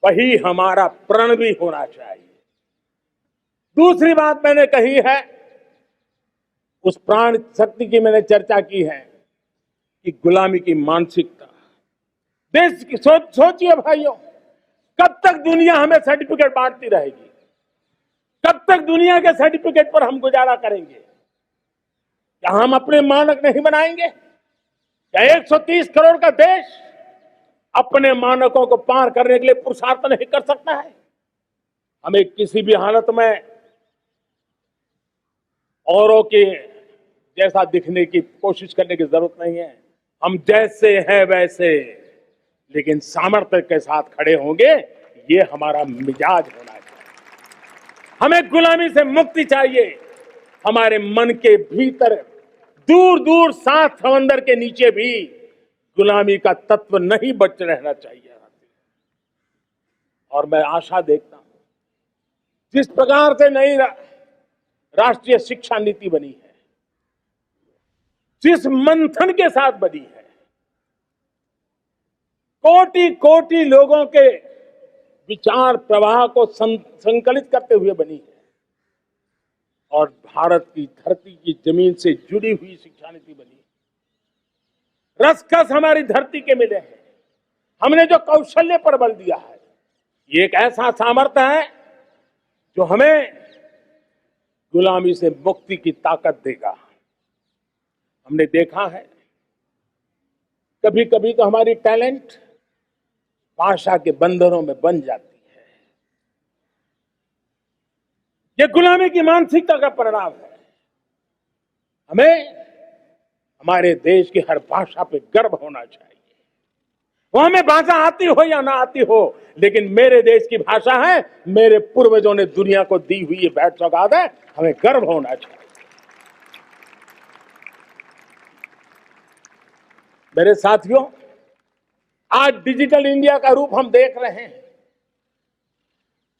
वही हमारा प्रण भी होना चाहिए। दूसरी बात मैंने कही है, उस प्राण शक्ति की मैंने चर्चा की है कि गुलामी की मानसिकता। देश की सोचिए भाइयों, कब तक दुनिया हमें सर्टिफिकेट बांटती रहेगी? कब तक दुनिया के सर्टिफिकेट पर हम गुजारा करेंगे? क्या हम अपने मानक नहीं बनाएंगे? क्या 130 करोड़ का देश अपने मानकों को पार करने के लिए पुरुषार्थ नहीं कर सकता है? हमें किसी भी हालत में औरों के जैसा दिखने की कोशिश करने की जरूरत नहीं है। हम जैसे हैं वैसे, लेकिन सामर्थ्य के साथ खड़े होंगे, ये हमारा मिजाज होना चाहिए। हमें गुलामी से मुक्ति चाहिए। हमारे मन के भीतर दूर दूर 7 समंदर के नीचे भी गुलामी का तत्व नहीं बच रहना चाहिए। और मैं आशा देखता हूं जिस प्रकार से नई राष्ट्रीय शिक्षा नीति बनी है, जिस मंथन के साथ बनी है, कोटि कोटि लोगों के विचार प्रवाह को संकलित करते हुए बनी है, और भारत की धरती की जमीन से जुड़ी हुई शिक्षा नीति बनी है। रसखस हमारी धरती के मिले हैं। हमने जो कौशल्य पर बल दिया है, ये एक ऐसा सामर्थ्य है जो हमें गुलामी से मुक्ति की ताकत देगा। हमने देखा है कभी कभी तो हमारी टैलेंट भाषा के बंधनों में बन जाती है। ये गुलामी की मानसिकता का परिणाम है। हमें हमारे देश की हर भाषा पे गर्व होना चाहिए। वो हमें भाषा आती हो या ना आती हो, लेकिन मेरे देश की भाषा है, मेरे पूर्वजों ने दुनिया को दी हुई ये भेंट सौगात है, हमें गर्व होना चाहिए। मेरे साथियों, आज डिजिटल इंडिया का रूप हम देख रहे हैं,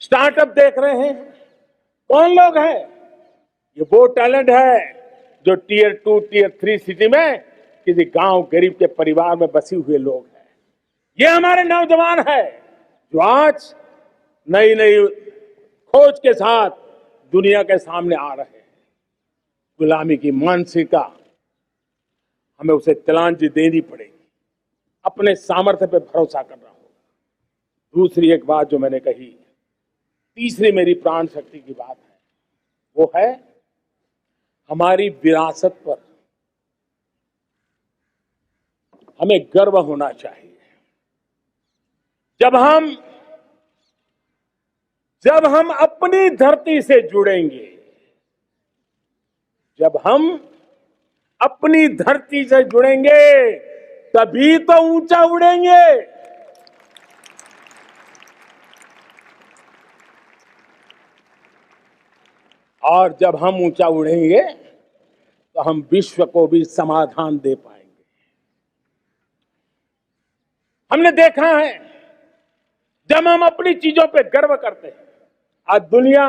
स्टार्टअप देख रहे हैं। कौन लोग हैं? ये वो टैलेंट है जो टियर 2, टियर 3 सिटी में किसी गांव गरीब के परिवार में बसे हुए लोग हैं। ये हमारे नौजवान है जो आज नई नई खोज के साथ दुनिया के सामने आ रहे हैं। गुलामी की मानसिकता हमें उसे तिलांजलि देनी पड़ेगी, अपने सामर्थ्य पे भरोसा करना होगा। दूसरी एक बात जो मैंने कही, तीसरी मेरी प्राण शक्ति की बात है, वो है हमारी विरासत पर हमें गर्व होना चाहिए। जब हम अपनी धरती से जुड़ेंगे, जब हम अपनी धरती से जुड़ेंगे, तभी तो ऊंचा उड़ेंगे। और जब हम ऊंचा उड़ेंगे तो हम विश्व को भी समाधान दे पाएंगे। हमने देखा है जब हम अपनी चीजों पे गर्व करते हैं। आज दुनिया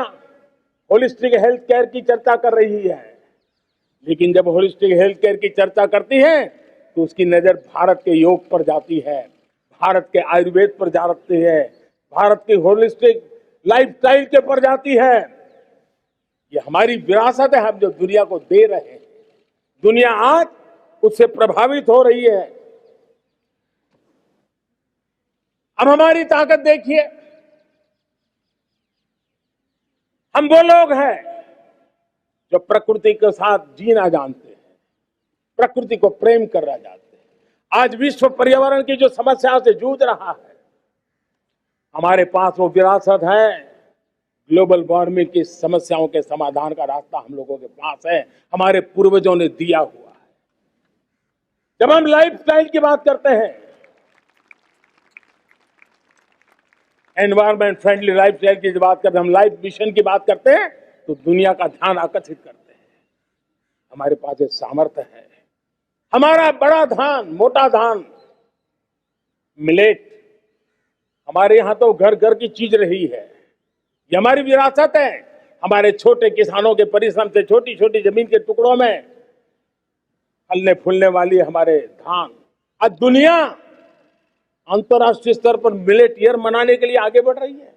होलिस्टिक हेल्थ केयर की चर्चा कर रही है, लेकिन जब होलिस्टिक हेल्थ केयर की चर्चा करती है तो उसकी नजर भारत के योग पर जाती है, भारत के आयुर्वेद पर जाती है, भारत की होलिस्टिक लाइफस्टाइल के पर जाती है। ये हमारी विरासत है, हम जो दुनिया को दे रहे हैं। दुनिया आज उससे प्रभावित हो रही है। अब हमारी ताकत देखिए, हम वो लोग हैं जो प्रकृति के साथ जीना जानते हैं, प्रकृति को प्रेम करना जानते हैं। आज विश्व पर्यावरण की जो समस्याओं से जूझ रहा है, हमारे पास वो विरासत है। ग्लोबल वार्मिंग की समस्याओं के समाधान का रास्ता हम लोगों के पास है, हमारे पूर्वजों ने दिया हुआ है। जब हम लाइफस्टाइल की बात करते हैं, एनवायरमेंट फ्रेंडली लाइफस्टाइल की बात करते हैं, हम लाइफ मिशन की बात करते हैं, तो दुनिया का ध्यान आकर्षित करते हैं। हमारे पास एक सामर्थ्य है, हमारा बड़ा धान, मोटा धान, मिलेट, हमारे यहां तो घर घर की चीज रही है। ये हमारी विरासत है। हमारे छोटे किसानों के परिश्रम से छोटी छोटी जमीन के टुकड़ों में फलने फूलने वाली हमारे धान। आज दुनिया अंतर्राष्ट्रीय स्तर पर मिलेट ईयर मनाने के लिए आगे बढ़ रही है।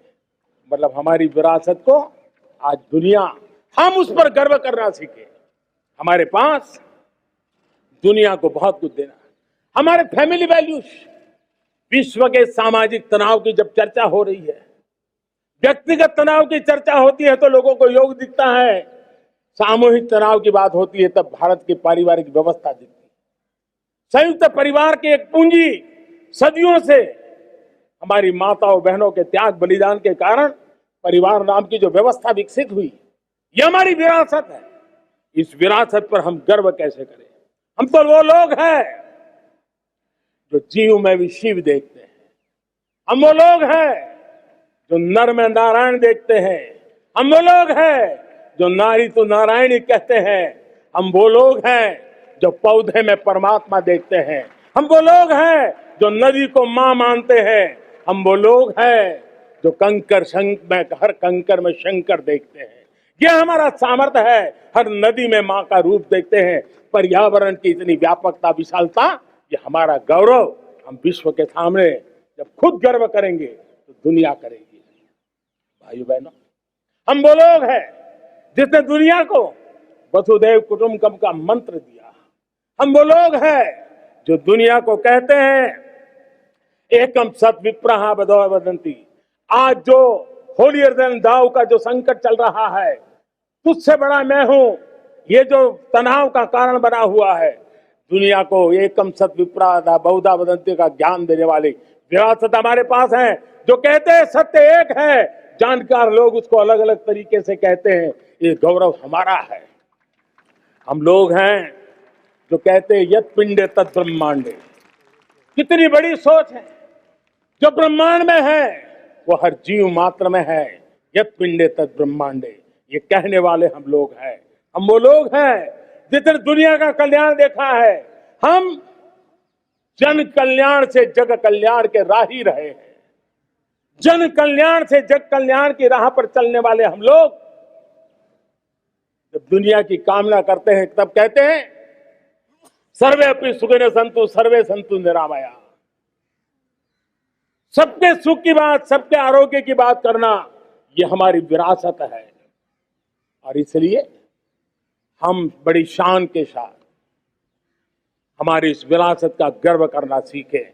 मतलब हमारी विरासत को आज दुनिया, हम उस पर गर्व करना सीखे। हमारे पास दुनिया को बहुत कुछ देना है। हमारे फैमिली वैल्यूज, विश्व के सामाजिक तनाव की जब चर्चा हो रही है, व्यक्तिगत तनाव की चर्चा होती है तो लोगों को योग दिखता है, सामूहिक तनाव की बात होती है तब भारत की पारिवारिक व्यवस्था दिखती है। संयुक्त परिवार की एक पूंजी सदियों से हमारी माताओं बहनों के त्याग बलिदान के कारण परिवार नाम की जो व्यवस्था विकसित हुई, ये हमारी विरासत है। इस विरासत पर हम गर्व कैसे करें? हम तो वो लोग हैं जो जीव में भी शिव देखते हैं। हम वो लोग हैं जो नर में नारायण देखते हैं। हम वो लोग हैं जो नारी तो नारायणी कहते हैं। हम वो लोग हैं जो पौधे में परमात्मा देखते हैं। हम वो लोग हैं जो नदी को मां मानते हैं। हम वो लोग हैं जो हर कंकर में शंकर देखते हैं। यह हमारा सामर्थ्य है। हर नदी में मां का रूप देखते हैं। पर्यावरण की इतनी व्यापकता, विशालता, ये हमारा गौरव। हम विश्व के सामने जब खुद गर्व करेंगे तो दुनिया करेगी। भाइयों बहनों, हम वो लोग हैं जिसने दुनिया को वसुधैव कुटुंबकम का मंत्र दिया। हम वो लोग हैं जो दुनिया को कहते हैं एकम सत विप्रहा बदो वदंती, आज जो होलियर देन दाव का जो संकट चल रहा है, तुझसे बड़ा मैं हूं, ये जो तनाव का कारण बना हुआ है, दुनिया को एकम सत विप्रादा बहुधा वदंती का ज्ञान देने वाली विरासत हमारे पास है। जो कहते हैं सत्य एक है, जानकार लोग उसको अलग अलग तरीके से कहते हैं, ये गौरव हमारा है। हम लोग हैं जो कहते हैं यत पिंडे तत् ब्रह्मांडे। कितनी बड़ी सोच है, जो ब्रह्मांड में है वो हर जीव मात्र में है। यत पिंडे तत् ब्रह्मांडे, ये कहने वाले हम लोग हैं। हम वो लोग हैं जिसने दुनिया का कल्याण देखा है। हम जन कल्याण से जग कल्याण के राही रहे हैं। जन कल्याण से जग कल्याण की राह पर चलने वाले हम लोग जब दुनिया की कामना करते हैं तब कहते हैं सर्वे अपनी सुखिनः सन्तु सर्वे सन्तु निरामया। सबके सुख की बात, सबके आरोग्य की बात करना, ये हमारी विरासत है। और इसलिए हम बड़ी शान के साथ हमारी इस विरासत का गर्व करना सीखें।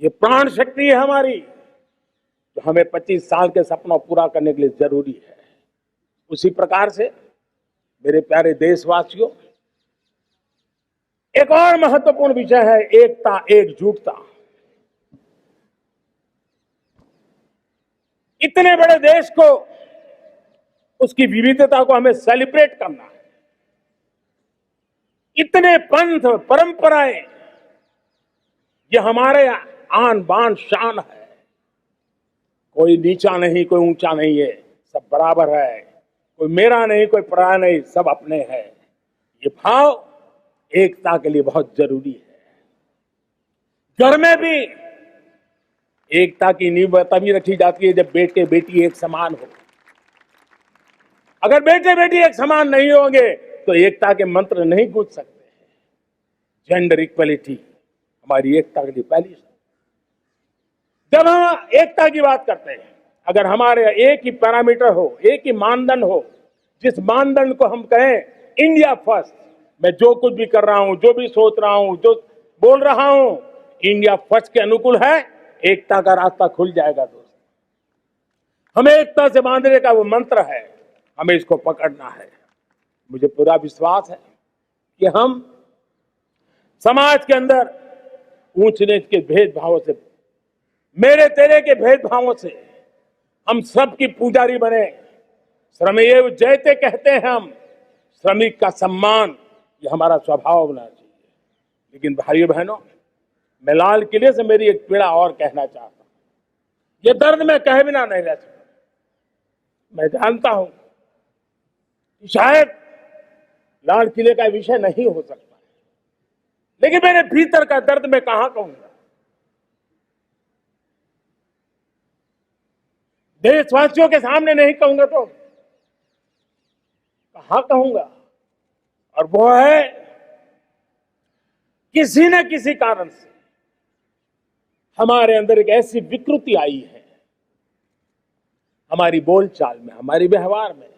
ये प्राण शक्ति है हमारी, जो हमें 25 साल के सपना पूरा करने के लिए जरूरी है। उसी प्रकार से मेरे प्यारे देशवासियों, एक और महत्वपूर्ण विषय है एकता, एकजुटता। इतने बड़े देश को, उसकी विविधता को हमें सेलिब्रेट करना है। इतने पंथ परंपराएं, ये हमारे आन बान शान है। कोई नीचा नहीं, कोई ऊंचा नहीं है, सब बराबर है। कोई मेरा नहीं, कोई पराया नहीं, सब अपने हैं। ये भाव एकता के लिए बहुत जरूरी है। घर में भी एकता की नींव तभी रखी जाती है जब बेटे बेटी एक समान हो। अगर बेटे बेटी एक समान नहीं होंगे तो एकता के मंत्र नहीं गूंज सकते हैं। जेंडर इक्वलिटी हमारी एकता के लिए पहली। जब हम एकता की बात करते हैं, अगर हमारे एक ही पैरामीटर हो, एक ही मानदंड हो, जिस मानदंड को हम कहें इंडिया फर्स्ट, मैं जो कुछ भी कर रहा हूं, जो भी सोच रहा हूं, जो बोल रहा हूं, इंडिया फर्स्ट के अनुकूल है, एकता का रास्ता खुल जाएगा। दोस्त, हमें एकता से बांधने का वो मंत्र है, हमें इसको पकड़ना है। मुझे पूरा विश्वास है कि हम समाज के अंदर ऊंच नीच के भेदभावों से, मेरे तेरे के भेदभावों से हम सबकी पुजारी बने। श्रमेव जयते कहते हैं हम, श्रमिक का सम्मान, ये हमारा स्वभाव होना चाहिए। लेकिन भाइयों बहनों, मैं लाल किले से मेरी एक पीड़ा और कहना चाहता हूं। ये दर्द मैं कह बिना नहीं रह सकता। मैं जानता हूं कि शायद लाल किले का विषय नहीं हो सकता, लेकिन मेरे भीतर का दर्द मैं कहां कहूंगा। देशवासियों के सामने नहीं कहूंगा तो कहां कहूंगा। और वो है, किसी न किसी कारण से हमारे अंदर एक ऐसी विकृति आई है, हमारी बोलचाल में, हमारे व्यवहार में,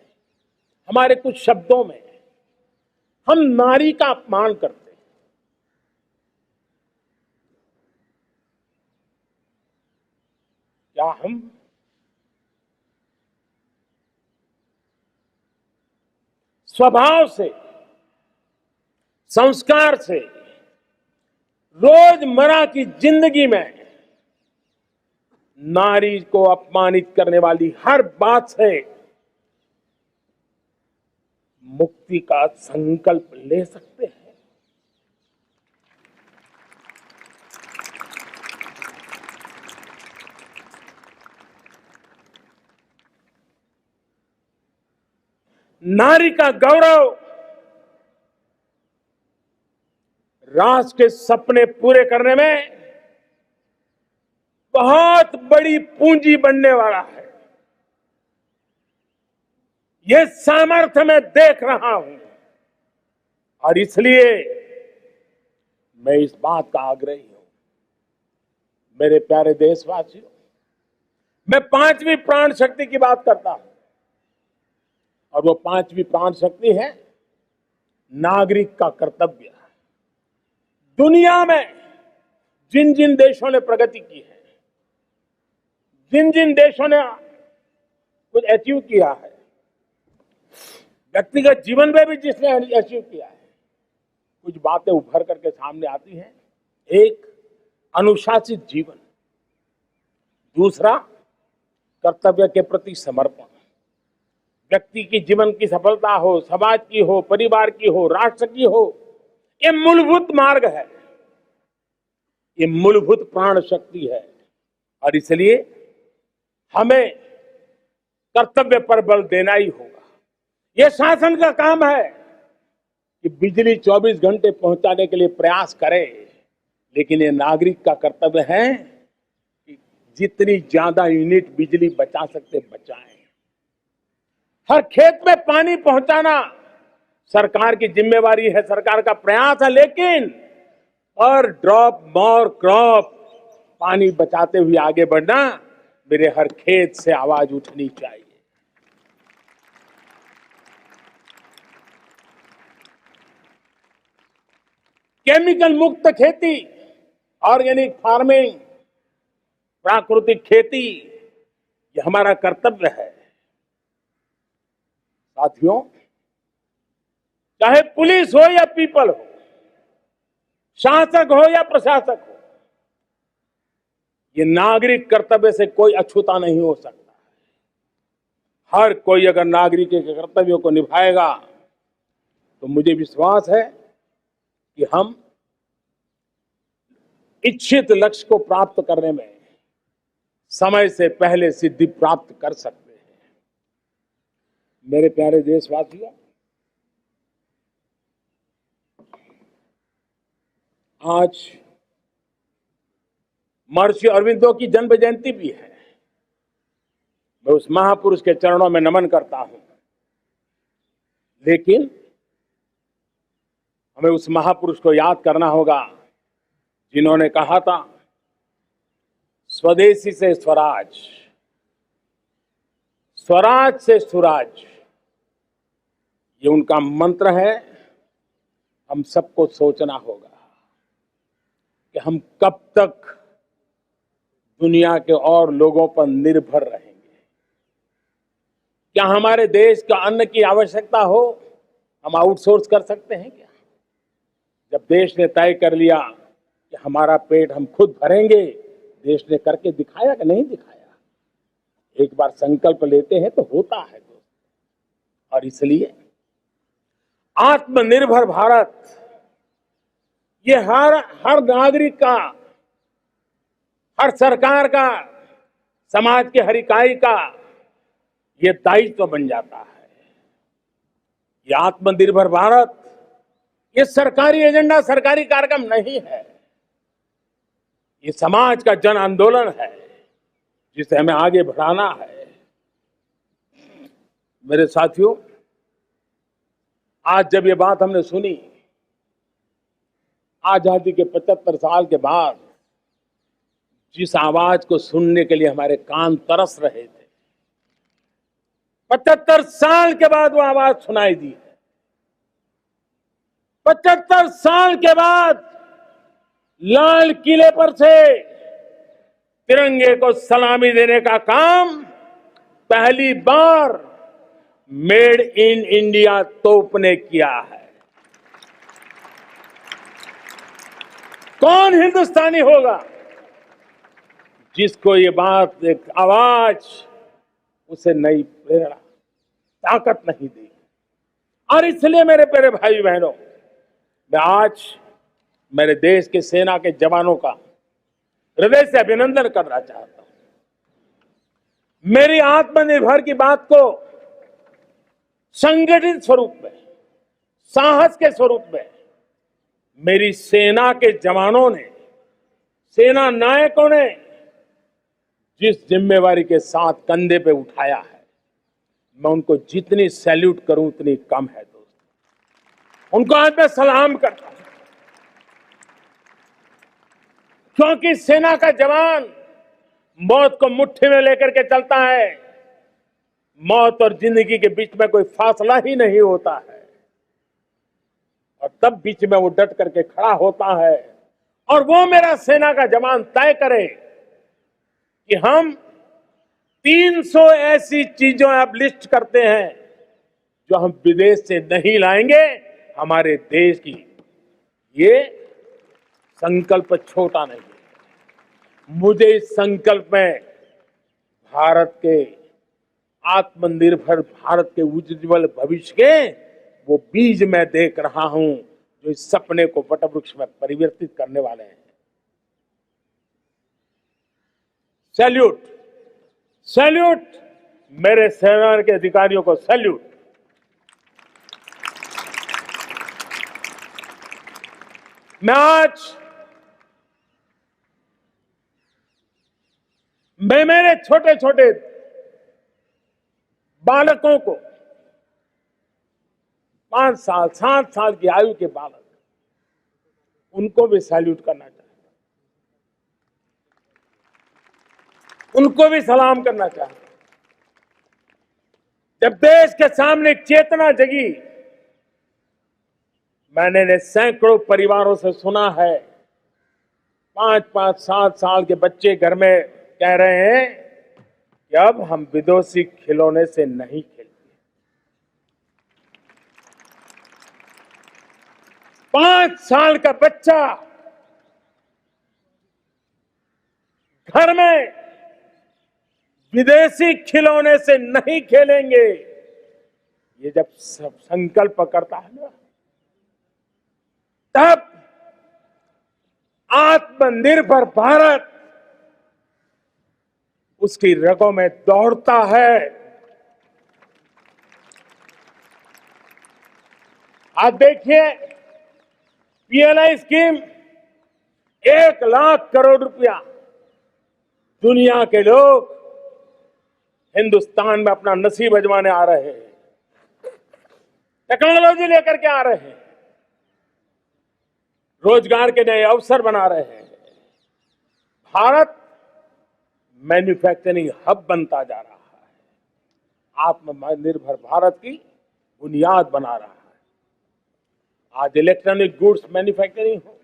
हमारे कुछ शब्दों में, हम नारी का अपमान करते हैं। क्या हम स्वभाव से, संस्कार से, रोजमर्रा की जिंदगी में नारी को अपमानित करने वाली हर बात से मुक्ति का संकल्प ले सकते हैं? नारी का गौरव राष्ट्र के सपने पूरे करने में बहुत बड़ी पूंजी बनने वाला है। ये सामर्थ्य मैं देख रहा हूं, और इसलिए मैं इस बात का आग्रही हूं। मेरे प्यारे देशवासियों, मैं 5वीं प्राण शक्ति की बात करता हूं, और वो 5वीं प्राण शक्ति है नागरिक का कर्तव्य। दुनिया में जिन जिन देशों ने प्रगति की है, जिन जिन देशों ने कुछ अचीव किया है, व्यक्तिगत जीवन में भी जिसने अचीव किया है, कुछ बातें उभर करके सामने आती हैं। एक, अनुशासित जीवन। दूसरा, कर्तव्य के प्रति समर्पण। व्यक्ति की जीवन की सफलता हो, समाज की हो, परिवार की हो, राष्ट्र की हो, ये मूलभूत मार्ग है, ये मूलभूत प्राण शक्ति है। और इसलिए हमें कर्तव्य पर बल देना ही होगा। यह शासन का काम है कि बिजली 24 घंटे पहुंचाने के लिए प्रयास करे, लेकिन ये नागरिक का कर्तव्य है कि जितनी ज्यादा यूनिट बिजली बचा सकते बचाएं। हर खेत में पानी पहुंचाना सरकार की जिम्मेवारी है, सरकार का प्रयास है, लेकिन और ड्रॉप मोर क्रॉप, पानी बचाते हुए आगे बढ़ना, मेरे हर खेत से आवाज उठनी चाहिए। केमिकल मुक्त खेती, ऑर्गेनिक फार्मिंग, प्राकृतिक खेती, ये हमारा कर्तव्य है। साथियों, चाहे पुलिस हो या पीपल हो, शासक हो या प्रशासक हो, ये नागरिक कर्तव्य से कोई अछूता नहीं हो सकता। हर कोई अगर नागरिक के कर्तव्यों को निभाएगा तो मुझे विश्वास है कि हम इच्छित लक्ष्य को प्राप्त करने में समय से पहले सिद्धि प्राप्त कर सकते हैं। मेरे प्यारे देशवासियों, आज महर्षि अरविंदो की जन्म जयंती भी है। मैं उस महापुरुष के चरणों में नमन करता हूं, लेकिन हमें उस महापुरुष को याद करना होगा जिन्होंने कहा था, स्वदेशी से स्वराज, स्वराज से सुराज। ये उनका मंत्र है। हम सबको सोचना होगा कि हम कब तक दुनिया के और लोगों पर निर्भर रहेंगे। क्या हमारे देश का अन्न की आवश्यकता हो, हम आउटसोर्स कर सकते हैं क्या? जब देश ने तय कर लिया कि हमारा पेट हम खुद भरेंगे, देश ने करके दिखाया कि नहीं दिखाया? एक बार संकल्प लेते हैं तो होता है दोस्त। और इसलिए आत्मनिर्भर भारत, ये हर नागरिक का, हर सरकार का, समाज के हर इकाई का ये दायित्व बन जाता है। ये आत्मनिर्भर भारत, ये सरकारी एजेंडा, सरकारी कार्यक्रम नहीं है। ये समाज का जन आंदोलन है जिसे हमें आगे बढ़ाना है। मेरे साथियों, आज जब ये बात हमने सुनी, आजादी के 75 साल के बाद जिस आवाज को सुनने के लिए हमारे कान तरस रहे थे, 75 साल के बाद वो आवाज सुनाई दी है। 75 साल के बाद लाल किले पर से तिरंगे को सलामी देने का काम पहली बार मेड इन इंडिया तोप ने किया है। कौन हिंदुस्तानी होगा जिसको ये बात, एक आवाज उसे नई प्रेरणा, ताकत नहीं दी? और इसलिए मेरे प्यारे भाई बहनों, मैं आज मेरे देश के सेना के जवानों का हृदय से अभिनंदन करना चाहता हूं। मेरी आत्मनिर्भर की बात को संगठित स्वरूप में, साहस के स्वरूप में मेरी सेना के जवानों ने, सेना नायकों ने जिस जिम्मेवारी के साथ कंधे पे उठाया है, मैं उनको जितनी सैल्यूट करूं उतनी कम है दोस्त। उनको आज मैं सलाम करता हूं, क्योंकि सेना का जवान मौत को मुट्ठी में लेकर के चलता है। मौत और जिंदगी के बीच में कोई फासला ही नहीं होता है, और तब बीच में वो डट करके खड़ा होता है। और वो मेरा सेना का जवान तय करे कि हम 300 ऐसी चीजों आप लिस्ट करते हैं जो हम विदेश से नहीं लाएंगे, हमारे देश की। ये संकल्प छोटा नहीं है। मुझे इस संकल्प में भारत के आत्मनिर्भर भारत के उज्जवल भविष्य के वो बीज मैं देख रहा हूं जो इस सपने को वटवृक्ष में परिवर्तित करने वाले हैं। सैल्यूट, सैल्यूट मेरे सेना के अधिकारियों को, सैल्यूट। मैं मेरे छोटे छोटे बालकों को, 5 साल 7 साल की आयु के बालक, उनको भी सैल्यूट करना चाहता हूं, उनको भी सलाम करना चाहता हूं। जब देश के सामने चेतना जगी, मैंने सैकड़ों परिवारों से सुना है, 5-5, 7 साल के बच्चे घर में कह रहे हैं कि अब हम विदेशी खिलौने से नहीं खेलते। 5 साल का बच्चा घर में विदेशी खिलौने से नहीं खेलेंगे, ये जब सब संकल्प करता है ना, तब आत्मनिर्भर भारत उसकी रगों में दौड़ता है। आज देखिए, पीएलआई स्कीम 1 लाख करोड़ रुपया दुनिया के लोग हिंदुस्तान में अपना नसीब आजमाने आ रहे हैं, टेक्नोलॉजी लेकर के आ रहे हैं, रोजगार के नए अवसर बना रहे हैं। भारत मैन्युफैक्चरिंग हब बनता जा रहा है, आत्मनिर्भर भारत की बुनियाद बना रहा है। आज इलेक्ट्रॉनिक गुड्स मैन्युफैक्चरिंग हो,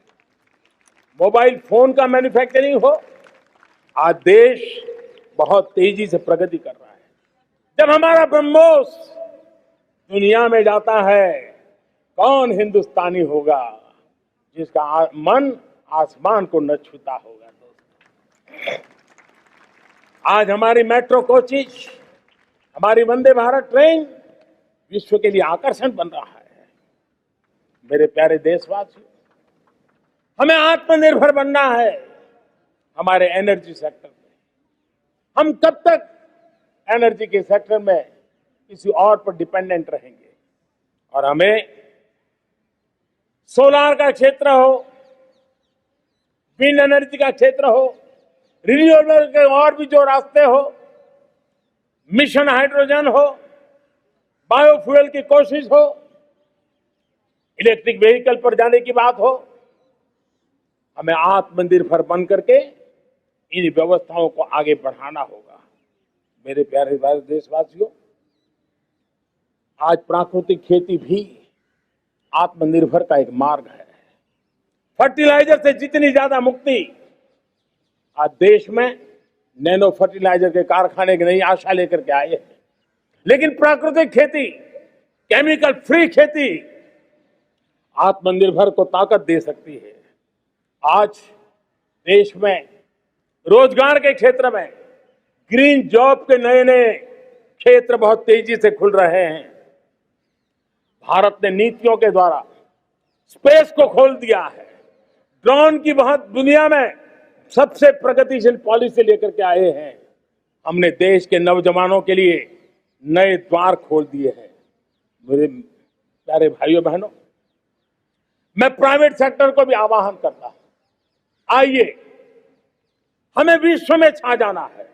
मोबाइल फोन का मैन्युफैक्चरिंग हो, आज देश बहुत तेजी से प्रगति कर रहा है। जब हमारा ब्रह्मोस दुनिया में जाता है, कौन हिंदुस्तानी होगा जिसका मन आसमान को न छूता होगा। दोस्तों, आज हमारी मेट्रो कोचेज, हमारी वंदे भारत ट्रेन विश्व के लिए आकर्षण बन रहा है। मेरे प्यारे देशवासियों, हमें आत्मनिर्भर बनना है हमारे एनर्जी सेक्टर में। हम कब तक एनर्जी के सेक्टर में किसी और पर डिपेंडेंट रहेंगे? और हमें सोलार का क्षेत्र हो, विंड एनर्जी का क्षेत्र हो, रिन्यूएबल के और भी जो रास्ते हो, मिशन हाइड्रोजन हो, बायोफ्यूल की कोशिश हो, इलेक्ट्रिक व्हीकल पर जाने की बात हो, हमें आत्मनिर्भर बन करके इन व्यवस्थाओं को आगे बढ़ाना होगा। मेरे प्यारे देशवासियों, आज प्राकृतिक खेती भी आत्मनिर्भर का एक मार्ग है। फर्टिलाइजर से जितनी ज्यादा मुक्ति, आज देश में नैनो फर्टिलाइजर के कारखाने की नई आशा लेकर के आए हैं। लेकिन प्राकृतिक खेती, केमिकल फ्री खेती आत्मनिर्भर को ताकत दे सकती है। आज देश में रोजगार के क्षेत्र में ग्रीन जॉब के नए नए क्षेत्र बहुत तेजी से खुल रहे हैं। भारत ने नीतियों के द्वारा स्पेस को खोल दिया है। ड्रोन की बहुत दुनिया में सबसे प्रगतिशील पॉलिसी लेकर के आए हैं। हमने देश के नौजवानों के लिए नए द्वार खोल दिए हैं। मेरे प्यारे भाइयों बहनों, मैं प्राइवेट सेक्टर को भी आह्वान करता हूं, आइए हमें विश्व में छा जाना है।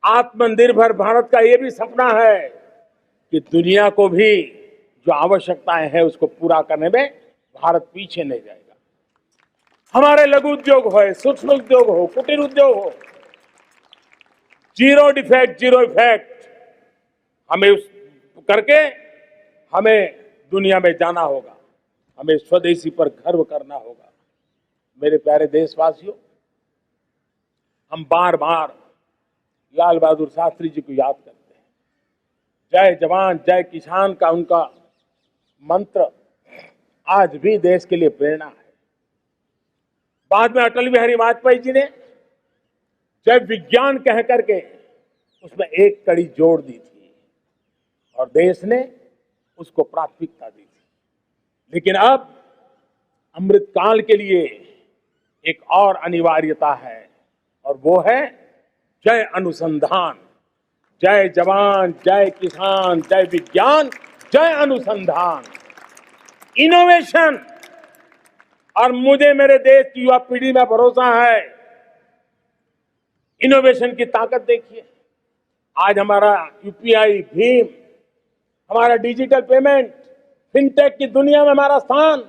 आत्मनिर्भर भारत का यह भी सपना है कि दुनिया को भी जो आवश्यकताएं हैं उसको पूरा करने में भारत पीछे नहीं जाएगा। हमारे लघु उद्योग हो, सूक्ष्म उद्योग हो, कुटीर उद्योग हो, जीरो डिफेक्ट जीरो इफेक्ट हमें उस करके हमें दुनिया में जाना होगा। हमें स्वदेशी पर गर्व करना होगा। मेरे प्यारे देशवासियों, हम बार बार लाल बहादुर शास्त्री जी को याद करते हैं। जय जवान जय किसान का उनका मंत्र आज भी देश के लिए प्रेरणा है। बाद में अटल बिहारी वाजपेयी जी ने जय विज्ञान कह करके उसमें एक कड़ी जोड़ दी थी और देश ने उसको प्राथमिकता दी थी। लेकिन अब अमृतकाल के लिए एक और अनिवार्यता है और वो है जय अनुसंधान। जय जवान जय किसान जय विज्ञान जय अनुसंधान, इनोवेशन। और मुझे मेरे देश की युवा पीढ़ी में भरोसा है। इनोवेशन की ताकत देखिए, आज हमारा यूपीआई भीम, हमारा डिजिटल पेमेंट, फिनटेक की दुनिया में हमारा स्थान,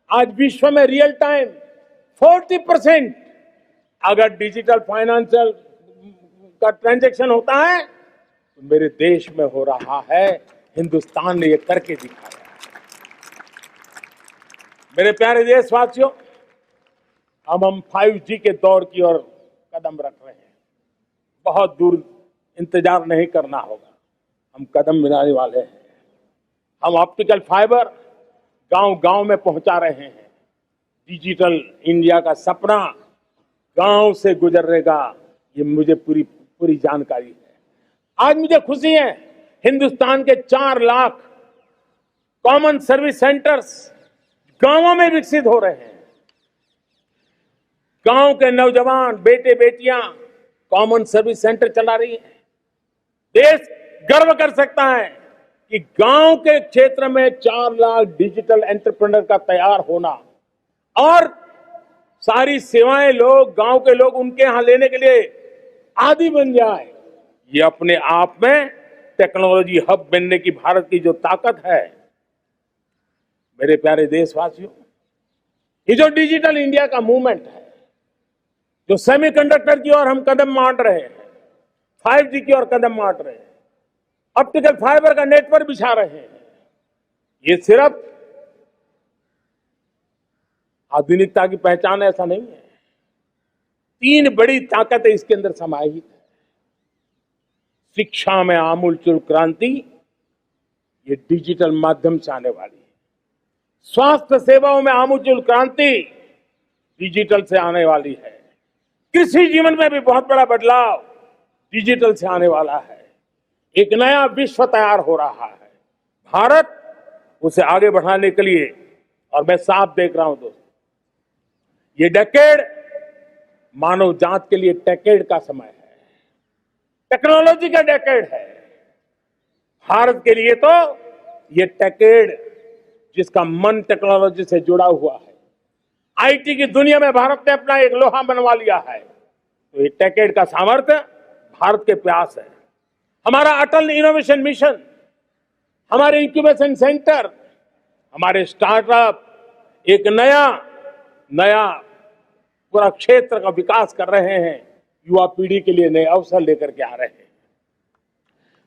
आज विश्व में रियल टाइम 40% अगर डिजिटल फाइनेंशियल का ट्रांजैक्शन होता है तो मेरे देश में हो रहा है। हिंदुस्तान ने ये करके दिखाया। मेरे प्यारे देशवासियों, अब हम 5G के दौर की ओर कदम रख रहे हैं। बहुत दूर इंतजार नहीं करना होगा, हम कदम मिलाने वाले हैं। हम ऑप्टिकल फाइबर गांव-गांव में पहुंचा रहे हैं। डिजिटल इंडिया का सपना गांव से गुजरेगा, ये मुझे पूरी जानकारी है। आज मुझे खुशी है, हिंदुस्तान के 4 लाख कॉमन सर्विस सेंटर्स गांवों में विकसित हो रहे हैं। गांव के नौजवान बेटे बेटियां कॉमन सर्विस सेंटर चला रही है। देश गर्व कर सकता है कि गांव के क्षेत्र में 4 लाख डिजिटल एंटरप्रेन्योर का तैयार होना और सारी सेवाएं लोग, गांव के लोग उनके यहां लेने के लिए आदी बन जाए, ये अपने आप में टेक्नोलॉजी हब बनने की भारत की जो ताकत है। मेरे प्यारे देशवासियों, ये जो डिजिटल इंडिया का मूवमेंट है, जो सेमीकंडक्टर की ओर हम कदम मार रहे हैं, 5G की ओर कदम मार रहे हैं, ऑप्टिकल फाइबर का नेटवर्क बिछा रहे हैं, ये सिर्फ आधुनिकता की पहचान ऐसा नहीं है। 3 बड़ी ताकतें इसके अंदर समाहित है। शिक्षा में आमूलचूल क्रांति, ये डिजिटल माध्यम से आने वाली है। स्वास्थ्य सेवाओं में आमूलचूल क्रांति डिजिटल से आने वाली है। कृषि जीवन में भी बहुत बड़ा बदलाव डिजिटल से आने वाला है। एक नया विश्व तैयार हो रहा है। भारत उसे आगे बढ़ाने के लिए, और मैं साफ देख रहा हूं दोस्तों, ये डेकेड मानव जात के लिए डेकेड का समय है, टेक्नोलॉजी का डेकेड है। भारत के लिए तो ये डेकेड जिसका मन टेक्नोलॉजी से जुड़ा हुआ है, आईटी की दुनिया में भारत ने अपना एक लोहा बनवा लिया है, तो ये डेकेड का सामर्थ्य भारत के प्यास है। हमारा अटल इनोवेशन मिशन, हमारे इंक्यूबेशन सेंटर, हमारे स्टार्टअप एक नया पूरा क्षेत्र का विकास कर रहे हैं। युवा पीढ़ी के लिए नए अवसर लेकर के आ रहे हैं।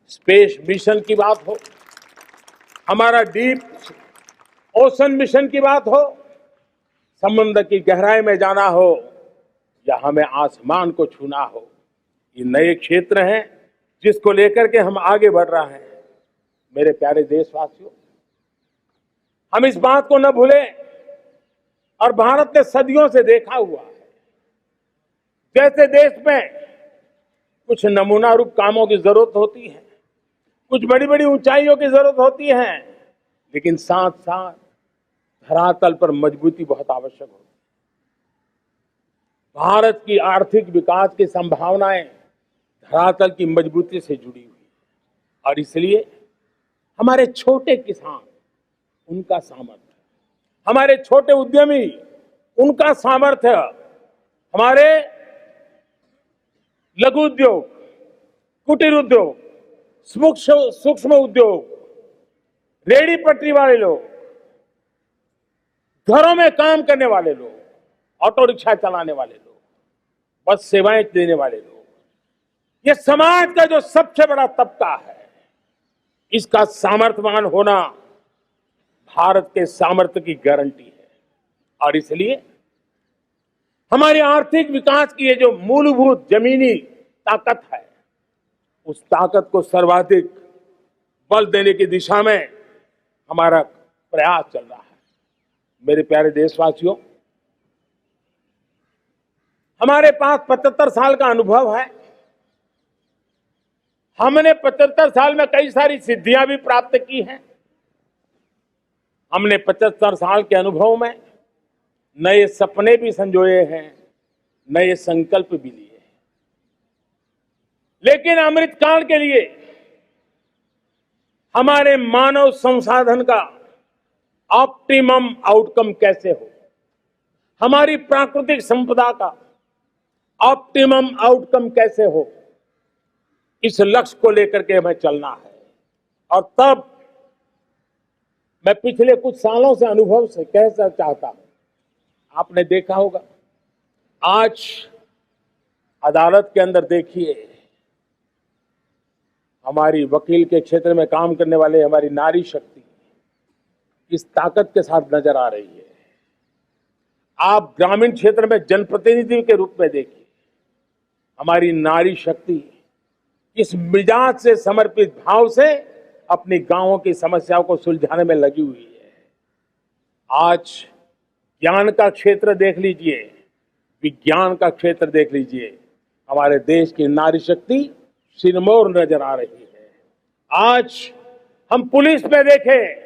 स्पेस मिशन की बात हो, हमारा डीप ओशन मिशन की बात हो, समुद्र की गहराई में जाना हो या हमें आसमान को छूना हो, ये नए क्षेत्र हैं जिसको लेकर के हम आगे बढ़ रहे हैं। मेरे प्यारे देशवासियों, हम इस बात को न भूलें, और भारत ने सदियों से देखा हुआ है, जैसे देश में कुछ नमूना रूप कामों की जरूरत होती है, कुछ बड़ी बड़ी ऊंचाइयों की जरूरत होती है, लेकिन साथ साथ धरातल पर मजबूती बहुत आवश्यक होती है। भारत की आर्थिक विकास की संभावनाएं धरातल की मजबूती से जुड़ी हुई है, और इसलिए हमारे छोटे किसान, उनका सामर्थ्य, हमारे छोटे उद्यमी, उनका सामर्थ्य, हमारे लघु उद्योग, कुटीर उद्योग, सूक्ष्म उद्योग, रेहड़ी पटरी वाले लोग, घरों में काम करने वाले लोग, ऑटो रिक्शा चलाने वाले लोग, बस सेवाएं देने वाले लोग, ये समाज का जो सबसे बड़ा तबका है, इसका सामर्थ्यवान होना भारत के सामर्थ्य की गारंटी है। और इसलिए हमारे आर्थिक विकास की ये जो मूलभूत जमीनी ताकत है, उस ताकत को सर्वाधिक बल देने की दिशा में हमारा प्रयास चल रहा है। मेरे प्यारे देशवासियों, हमारे पास 75 साल का अनुभव है। हमने 75 साल में कई सारी सिद्धियां भी प्राप्त की हैं। हमने 75 साल के अनुभव में नए सपने भी संजोए हैं, नए संकल्प भी लिए हैं। लेकिन अमृतकाल के लिए हमारे मानव संसाधन का ऑप्टिमम आउटकम कैसे हो, हमारी प्राकृतिक संपदा का ऑप्टिमम आउटकम कैसे हो, इस लक्ष्य को लेकर के हमें चलना है। और तब मैं पिछले कुछ सालों से अनुभव से कह चाहता हूं, आपने देखा होगा आज अदालत के अंदर देखिए, हमारी वकील के क्षेत्र में काम करने वाले हमारी नारी शक्ति इस ताकत के साथ नजर आ रही है। आप ग्रामीण क्षेत्र में जनप्रतिनिधि के रूप में देखिए, हमारी नारी शक्ति इस मिजाज से, समर्पित भाव से अपनी गांवों की समस्याओं को सुलझाने में लगी हुई है। आज ज्ञान का क्षेत्र देख लीजिए, विज्ञान का क्षेत्र देख लीजिए, हमारे देश की नारी शक्ति सिरमौर नजर आ रही है। आज हम पुलिस में देखें,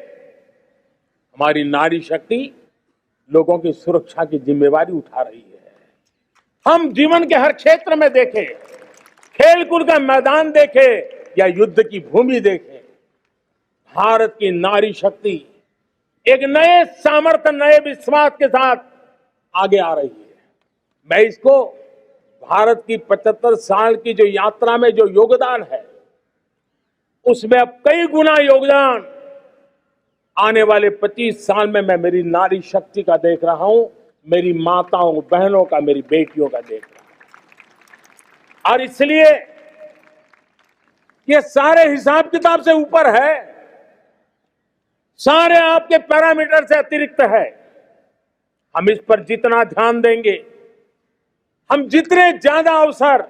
हमारी नारी शक्ति लोगों की सुरक्षा की जिम्मेवारी उठा रही है। हम जीवन के हर क्षेत्र में देखें, खेलकूद का मैदान देखें या युद्ध की भूमि देखें, भारत की नारी शक्ति एक नए सामर्थ्य, नए विश्वास के साथ आगे आ रही है। मैं इसको भारत की 75 साल की जो यात्रा में जो योगदान है, उसमें अब कई गुना योगदान आने वाले 25 साल में मैं मेरी नारी शक्ति का देख रहा हूं, मेरी माताओं, बहनों का, मेरी बेटियों का देख रहा हूं। और इसलिए ये सारे हिसाब किताब से ऊपर है, सारे आपके पैरामीटर से अतिरिक्त है। हम इस पर जितना ध्यान देंगे, हम जितने ज्यादा अवसर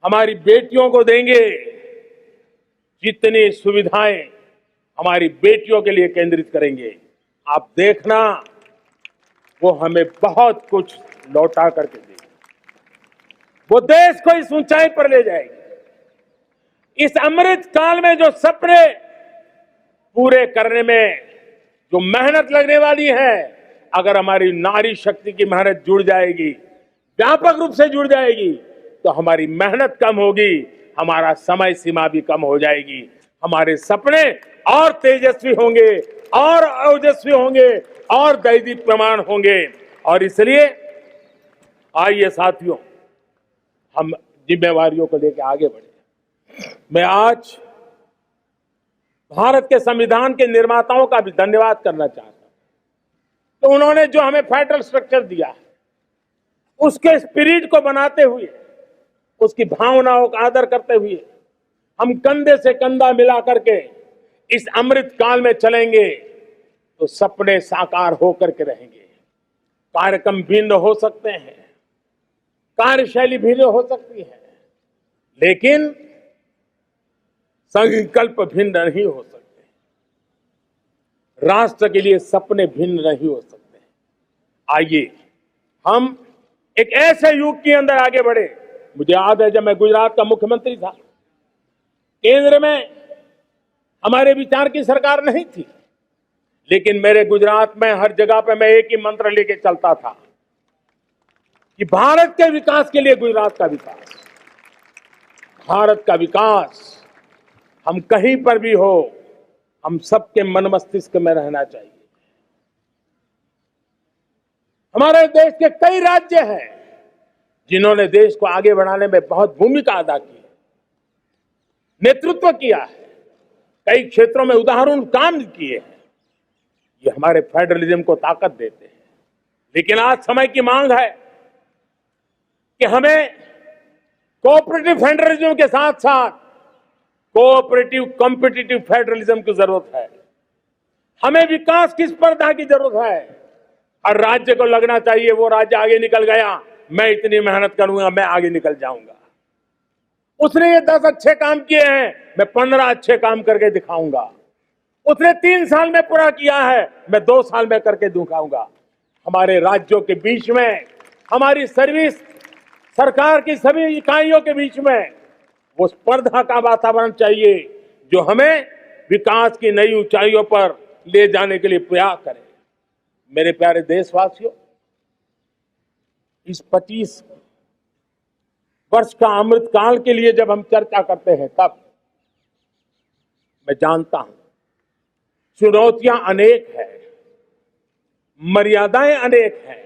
हमारी बेटियों को देंगे, जितनी सुविधाएं हमारी बेटियों के लिए केंद्रित करेंगे, आप देखना वो हमें बहुत कुछ लौटा करके देगी। वो देश को इस ऊंचाई पर ले जाएगी। इस अमृत काल में जो सपने पूरे करने में जो मेहनत लगने वाली है, अगर हमारी नारी शक्ति की मेहनत जुड़ जाएगी, व्यापक रूप से जुड़ जाएगी, तो हमारी मेहनत कम होगी, हमारा समय सीमा भी कम हो जाएगी, हमारे सपने और तेजस्वी होंगे, और ओजस्वी होंगे, और दैदीप्यमान होंगे। और इसलिए आइए साथियों, हम जिम्मेवारियों को लेकर आगे बढ़े। मैं आज भारत के संविधान के निर्माताओं का भी धन्यवाद करना चाहता हूं। तो उन्होंने जो हमें फेडरल स्ट्रक्चर दिया है, उसके स्पिरिट को बनाते हुए, उसकी भावनाओं का आदर करते हुए, हम कंधे से कंधा मिला करके इस अमृत काल में चलेंगे तो सपने साकार होकर के रहेंगे। कार्यक्रम भिन्न हो सकते हैं, कार्यशैली भिन्न हो सकती है, लेकिन संकल्प भिन्न नहीं हो सकते। राष्ट्र के लिए सपने भिन्न नहीं हो सकते। आइए हम एक ऐसे युग के अंदर आगे बढ़े। मुझे याद है, जब मैं गुजरात का मुख्यमंत्री था, केंद्र में हमारे विचार की सरकार नहीं थी, लेकिन मेरे गुजरात में हर जगह पे मैं एक ही मंत्र लेके चलता था कि भारत के विकास के लिए गुजरात का विकास, भारत का विकास हम कहीं पर भी हो, हम सबके मन मस्तिष्क में रहना चाहिए। हमारे देश के कई राज्य हैं जिन्होंने देश को आगे बढ़ाने में बहुत भूमिका अदा की, नेतृत्व किया है, कई क्षेत्रों में उदाहरण काम किए हैं। ये हमारे फेडरलिज्म को ताकत देते हैं। लेकिन आज समय की मांग है कि हमें कोऑपरेटिव फेडरलिज्म के साथ साथ कोऑपरेटिव कॉम्पिटिटिव फेडरलिज्म की जरूरत है। हमें विकास की स्पर्धा की जरूरत है। हर राज्य को लगना चाहिए वो राज्य आगे निकल गया, मैं इतनी मेहनत करूंगा, मैं आगे निकल जाऊंगा। उसने ये 10 अच्छे काम किए हैं, मैं 15 अच्छे काम करके दिखाऊंगा। उसने 3 साल में पूरा किया है, मैं 2 साल में करके दिखाऊंगा। हमारे राज्यों के बीच में, हमारी सर्विस सरकार की सभी इकाइयों के बीच में वो स्पर्धा का वातावरण चाहिए जो हमें विकास की नई ऊंचाइयों पर ले जाने के लिए प्रयास करे। मेरे प्यारे देशवासियों, इस 25 वर्ष का अमृतकाल के लिए जब हम चर्चा करते हैं, तब मैं जानता हूं चुनौतियां अनेक हैं, मर्यादाएं अनेक हैं,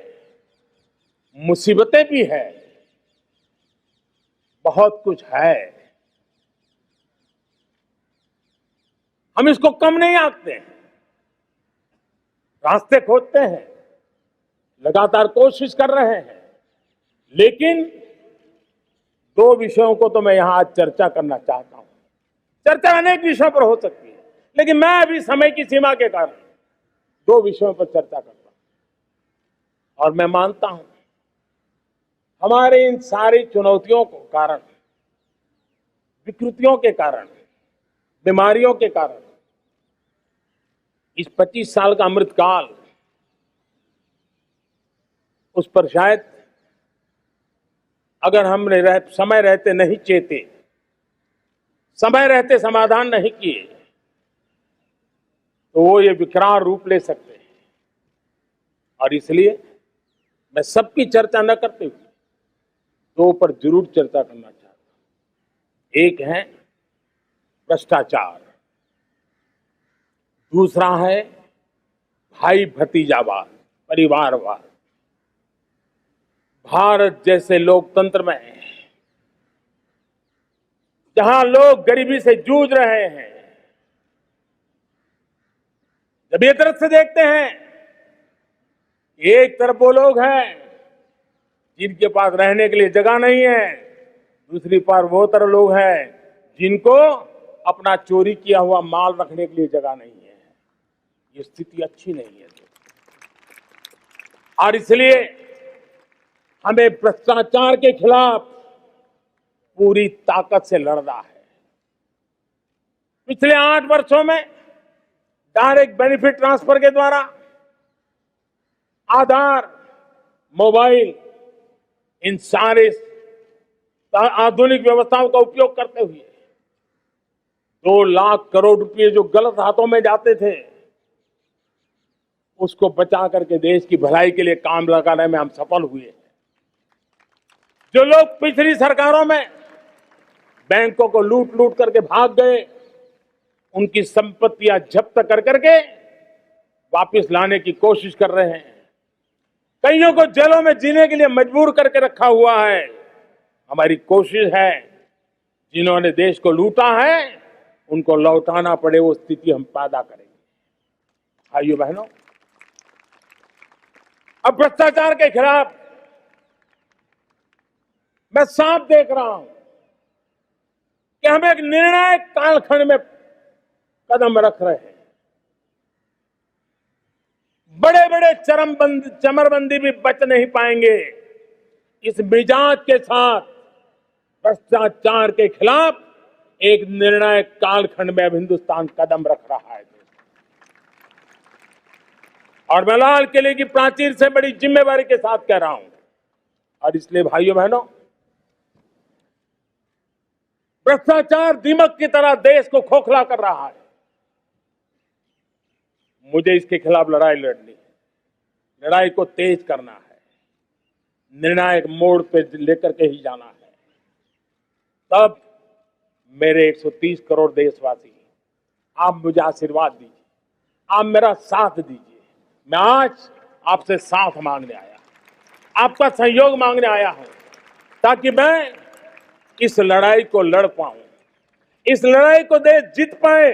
मुसीबतें भी हैं, बहुत कुछ है। हम इसको कम नहीं आंकते हैं, रास्ते खोजते हैं, लगातार कोशिश कर रहे हैं। लेकिन 2 विषयों को तो मैं यहां आज चर्चा करना चाहता हूं। चर्चा अनेक विषयों पर हो सकती है, लेकिन मैं अभी समय की सीमा के कारण 2 विषयों पर चर्चा करता हूं। और मैं मानता हूं हमारे इन सारी चुनौतियों के कारण, विकृतियों के कारण, बीमारियों के कारण इस 25 साल का अमृतकाल, उस पर शायद अगर हमने समय रहते नहीं चेते, समय रहते समाधान नहीं किए, तो वो ये विकराल रूप ले सकते हैं। और इसलिए मैं सबकी चर्चा न करते हुए 2 पर जरूर चर्चा करना चाहता हूं। एक है भ्रष्टाचार, दूसरा है भाई भतीजावाद, परिवारवाद। भारत जैसे लोकतंत्र में जहां लोग गरीबी से जूझ रहे हैं, जब ये तरफ से देखते हैं, एक तरफ वो लोग हैं जिनके पास रहने के लिए जगह नहीं है, दूसरी तरफ वो तरफ लोग हैं जिनको अपना चोरी किया हुआ माल रखने के लिए जगह नहीं है। ये स्थिति अच्छी नहीं है। और इसलिए हमें भ्रष्टाचार के खिलाफ पूरी ताकत से लड़ना है। पिछले 8 वर्षों में डायरेक्ट बेनिफिट ट्रांसफर के द्वारा, आधार, मोबाइल, इन सारे आधुनिक व्यवस्थाओं का उपयोग करते हुए 2 लाख करोड़ रुपए जो गलत हाथों में जाते थे, उसको बचा करके देश की भलाई के लिए काम लगाने में हम सफल हुए। जो लोग पिछली सरकारों में बैंकों को लूट लूट करके भाग गए, उनकी संपत्तियां जब्त कर करके वापस लाने की कोशिश कर रहे हैं। कईयों को जेलों में जीने के लिए मजबूर करके रखा हुआ है। हमारी कोशिश है जिन्होंने देश को लूटा है उनको लौटाना पड़े, वो स्थिति हम पैदा करेंगे। भाइयों बहनों, अब भ्रष्टाचार के खिलाफ मैं साफ देख रहा हूं कि हम एक निर्णायक कालखंड में कदम रख रहे हैं। बड़े बड़े चमरबंदी भी बच नहीं पाएंगे। इस मिजाज के साथ भ्रष्टाचार के खिलाफ एक निर्णायक कालखंड में अब हिंदुस्तान कदम रख रहा है। और मैं लाल किले की प्राचीर से बड़ी जिम्मेवारी के साथ कह रहा हूं। और इसलिए भाइयों बहनों, भ्रष्टाचार दीमक की तरह देश को खोखला कर रहा है। मुझे इसके खिलाफ लड़ाई लड़नी है, लड़ाई को तेज करना है, निर्णायक मोड़ पे लेकर के ही जाना है। तब मेरे 130 करोड़ देशवासी, आप मुझे आशीर्वाद दीजिए, आप मेरा साथ दीजिए। मैं आज आपसे साथ मांगने आया, आपका सहयोग मांगने आया हूं, ताकि मैं इस लड़ाई को लड़ पाऊं, इस लड़ाई को देश जीत पाए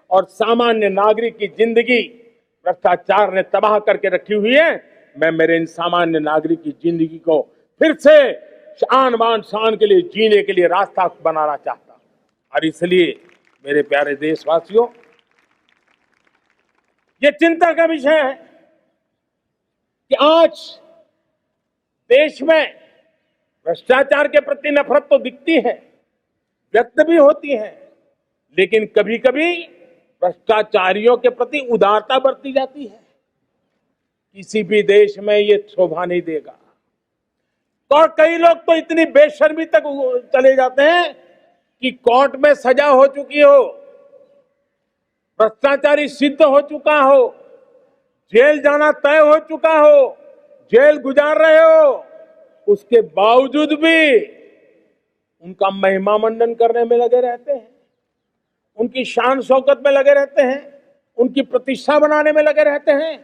और सामान्य नागरिक की जिंदगी भ्रष्टाचार ने तबाह करके रखी हुई है। मैं मेरे इन सामान्य नागरिक की जिंदगी को फिर से शान बान शान के लिए जीने के लिए रास्ता बनाना चाहता हूं। और इसलिए मेरे प्यारे देशवासियों, ये चिंता का विषय है कि आज देश में भ्रष्टाचार के प्रति नफरत तो दिखती है, व्यक्त भी होती हैं, लेकिन कभी कभी भ्रष्टाचारियों के प्रति उदारता बरती जाती है। किसी भी देश में ये शोभा नहीं देगा। और कई लोग तो इतनी बेशर्मी तक चले जाते हैं कि कोर्ट में सजा हो चुकी हो, भ्रष्टाचारी सिद्ध हो चुका हो, जेल जाना तय हो चुका हो, जेल गुजार रहे हो, उसके बावजूद भी उनका महिमा मंडन करने में लगे रहते हैं, उनकी शान शौकत में लगे रहते हैं, उनकी प्रतिष्ठा बनाने में लगे रहते हैं।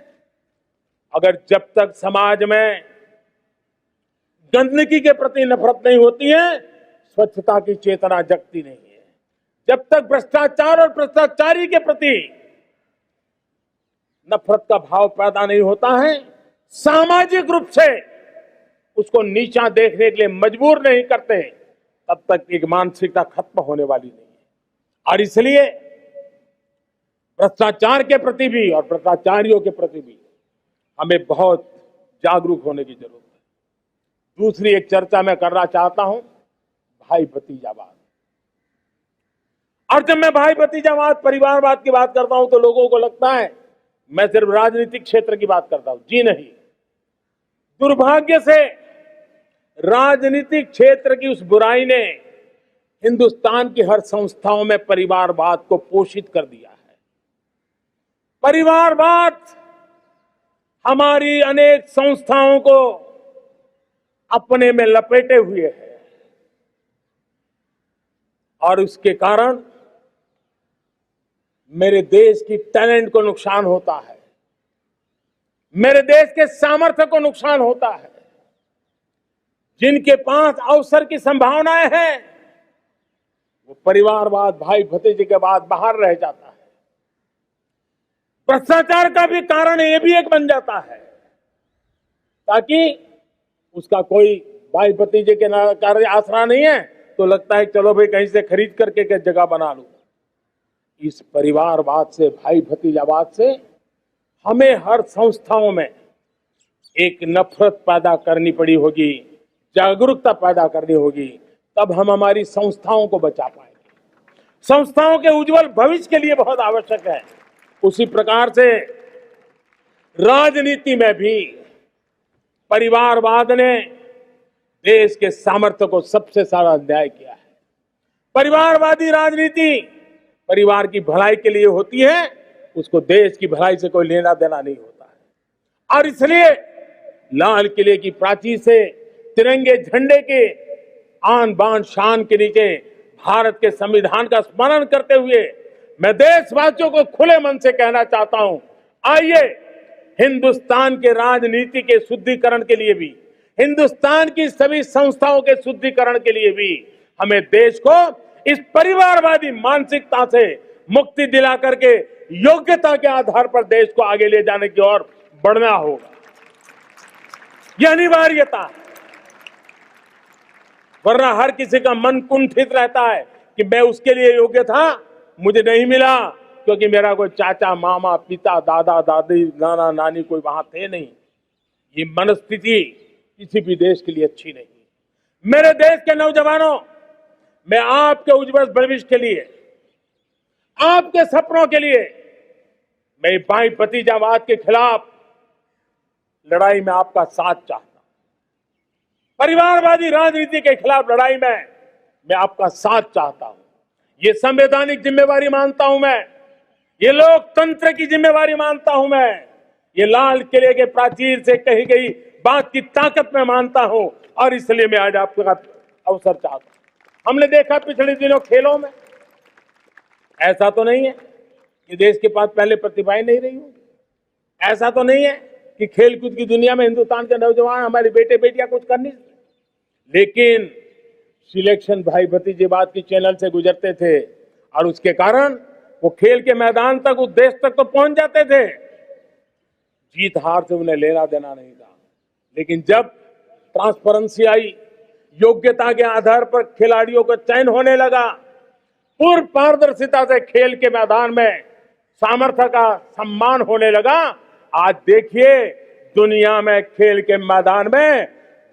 अगर जब तक समाज में गंदगी के प्रति नफरत नहीं होती है, स्वच्छता की चेतना जगती नहीं है। जब तक भ्रष्टाचार और भ्रष्टाचारी के प्रति नफरत का भाव पैदा नहीं होता है, सामाजिक रूप से उसको नीचा देखने के लिए मजबूर नहीं करते, तब तक एक मानसिकता खत्म होने वाली नहीं है। और इसलिए भ्रष्टाचार के प्रति भी और भ्रष्टाचारियों के प्रति भी हमें बहुत जागरूक होने की जरूरत है। दूसरी एक चर्चा मैं करना चाहता हूं, भाई भतीजावाद। और जब मैं भाई भतीजावाद, परिवारवाद की बात करता हूं तो लोगों को लगता है मैं सिर्फ राजनीतिक क्षेत्र की बात करता हूं। जी नहीं, दुर्भाग्य से राजनीतिक क्षेत्र की उस बुराई ने हिंदुस्तान की हर संस्थाओं में परिवारवाद को पोषित कर दिया है। परिवारवाद हमारी अनेक संस्थाओं को अपने में लपेटे हुए है और उसके कारण मेरे देश की टैलेंट को नुकसान होता है, मेरे देश के सामर्थ्य को नुकसान होता है। जिनके पास अवसर की संभावनाएं हैं, वो परिवारवाद, भाई भतीजे के बाद बाहर रह जाता है। भ्रष्टाचार का भी कारण ये भी एक बन जाता है, ताकि उसका कोई भाई भतीजे के कार्य आसरा नहीं है तो लगता है चलो भाई कहीं से खरीद करके के जगह बना लूं। इस परिवारवाद से, भाई भतीजावाद से हमें हर संस्थाओं में एक नफरत पैदा करनी पड़ी होगी, जागरूकता पैदा करनी होगी, तब हम हमारी संस्थाओं को बचा पाएंगे। संस्थाओं के उज्जवल भविष्य के लिए बहुत आवश्यक है। उसी प्रकार से राजनीति में भी परिवारवाद ने देश के सामर्थ्य को सबसे सारा अन्याय किया है। परिवारवादी राजनीति परिवार की भलाई के लिए होती है, उसको देश की भलाई से कोई लेना देना नहीं होता है। और इसलिए लाल किले की प्राचीर से तिरंगे झंडे के आन बान शान के नीचे भारत के संविधान का स्मरण करते हुए मैं देशवासियों को खुले मन से कहना चाहता हूं, आइए हिंदुस्तान के राजनीति के शुद्धिकरण के लिए भी, हिंदुस्तान की सभी संस्थाओं के शुद्धिकरण के लिए भी हमें देश को इस परिवारवादी मानसिकता से मुक्ति दिला करके योग्यता के आधार पर देश को आगे ले जाने की ओर बढ़ना होगा। यह अनिवार्यता, वरना हर किसी का मन कुंठित रहता है कि मैं उसके लिए योग्य था, मुझे नहीं मिला क्योंकि मेरा कोई चाचा, मामा, पिता, दादा, दादी, नाना, नानी कोई वहां थे नहीं। ये मनस्थिति किसी भी देश के लिए अच्छी नहीं। मेरे देश के नौजवानों, मैं आपके उज्जवल भविष्य के लिए, आपके सपनों के लिए, मैं भाई भतीजावाद के खिलाफ लड़ाई में आपका साथ चाहता हूं। परिवारवादी राजनीति के खिलाफ लड़ाई में मैं आपका साथ चाहता हूं। ये संवैधानिक जिम्मेवारी मानता हूं मैं, ये लोकतंत्र की जिम्मेवारी मानता हूं मैं, ये लाल किले के प्राचीर से कही गई बात की ताकत में मानता हूं और इसलिए मैं आज आपका अवसर चाहता हूं। हमने देखा पिछले दिनों खेलों में, ऐसा तो नहीं है कि देश के पास पहले प्रतिभाएं नहीं रही होंगी, ऐसा तो नहीं है कि खेलकूद की दुनिया में हिंदुस्तान के नौजवान, हमारे बेटे बेटियां कुछ कर नहीं सकते, लेकिन सिलेक्शन भाई भतीजेवाद की चैनल से गुजरते थे और उसके कारण वो खेल के मैदान तक, उस देश तक तो पहुंच जाते थे। जीत हार से उन्हें लेना देना नहीं था, लेकिन जब ट्रांसपेरेंसी आई, योग्यता के आधार पर खिलाड़ियों का चयन होने लगा, पूर्ण पारदर्शिता से खेल के मैदान में सामर्थ्य का सम्मान होने लगा, आज देखिए दुनिया में खेल के मैदान में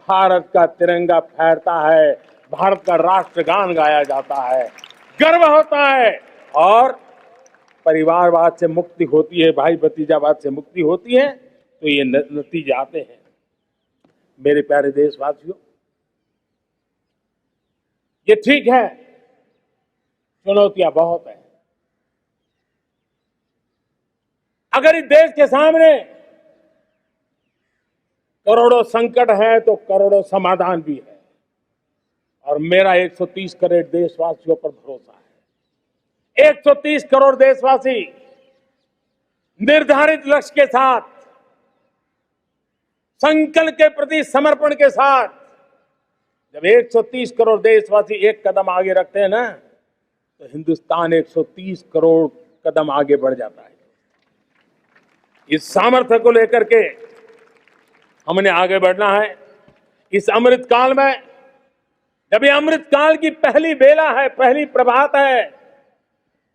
भारत का तिरंगा फहरता है, भारत का राष्ट्रगान गाया जाता है, गर्व होता है और परिवारवाद से मुक्ति होती है, भाई भतीजावाद से मुक्ति होती है, तो ये नतीजे आते हैं। मेरे प्यारे देशवासियों, ये ठीक है, चुनौतियां बहुत हैं। अगर इस देश के सामने करोड़ों संकट है तो करोड़ों समाधान भी है, और मेरा 130 करोड़ देशवासियों पर भरोसा है। 130 करोड़ देशवासी निर्धारित लक्ष्य के साथ, संकल्प के प्रति समर्पण के साथ, जब 130 करोड़ देशवासी एक कदम आगे रखते हैं ना, तो हिंदुस्तान 130 करोड़ कदम आगे बढ़ जाता है। इस सामर्थ्य को लेकर के हमने आगे बढ़ना है। इस अमृत काल में, जब ये अमृत काल की पहली बेला है, पहली प्रभात है,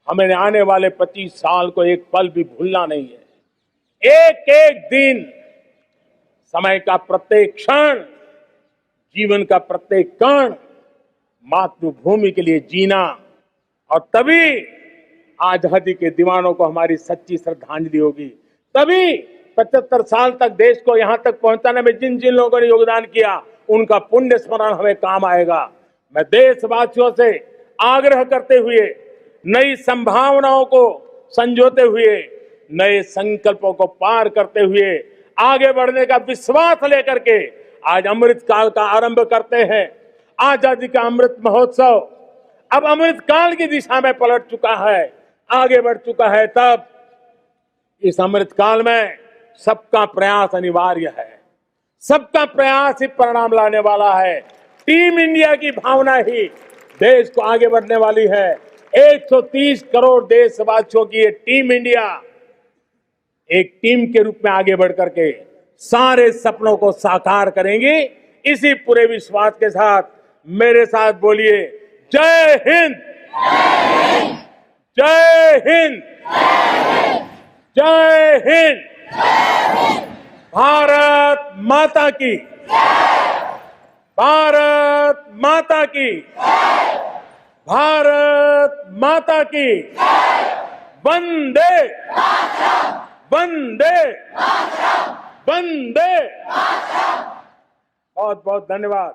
हमें आने वाले 25 साल को एक पल भी भूलना नहीं है। एक एक दिन, समय का प्रत्येक क्षण, जीवन का प्रत्येक कण मातृभूमि के लिए जीना, और तभी आजादी के दीवानों को हमारी सच्ची श्रद्धांजलि होगी। तभी 75 साल तक देश को यहां तक पहुंचाने में जिन जिन लोगों ने योगदान किया, उनका पुण्य स्मरण हमें काम आएगा। मैं देशवासियों से आग्रह करते हुए, नई संभावनाओं को संजोते हुए, नए संकल्पों को पार करते हुए, आगे बढ़ने का विश्वास लेकर के आज अमृत काल का आरंभ करते हैं। आजादी का अमृत महोत्सव अब अमृत काल की दिशा में पलट चुका है, आगे बढ़ चुका है। तब इस अमृत काल में सबका प्रयास अनिवार्य है, सबका प्रयास ही परिणाम लाने वाला है। टीम इंडिया की भावना ही देश को आगे बढ़ने वाली है। 130 करोड़ देशवासियों की ये टीम इंडिया एक टीम के रूप में आगे बढ़ करके सारे सपनों को साकार करेंगी। इसी पूरे विश्वास के साथ मेरे साथ बोलिए, जय हिंद, जय हिंद, जय हिंद। भारत माता की, भारत माता की, भारत माता की। वंदे, वंदे, वंदे। बहुत बहुत धन्यवाद।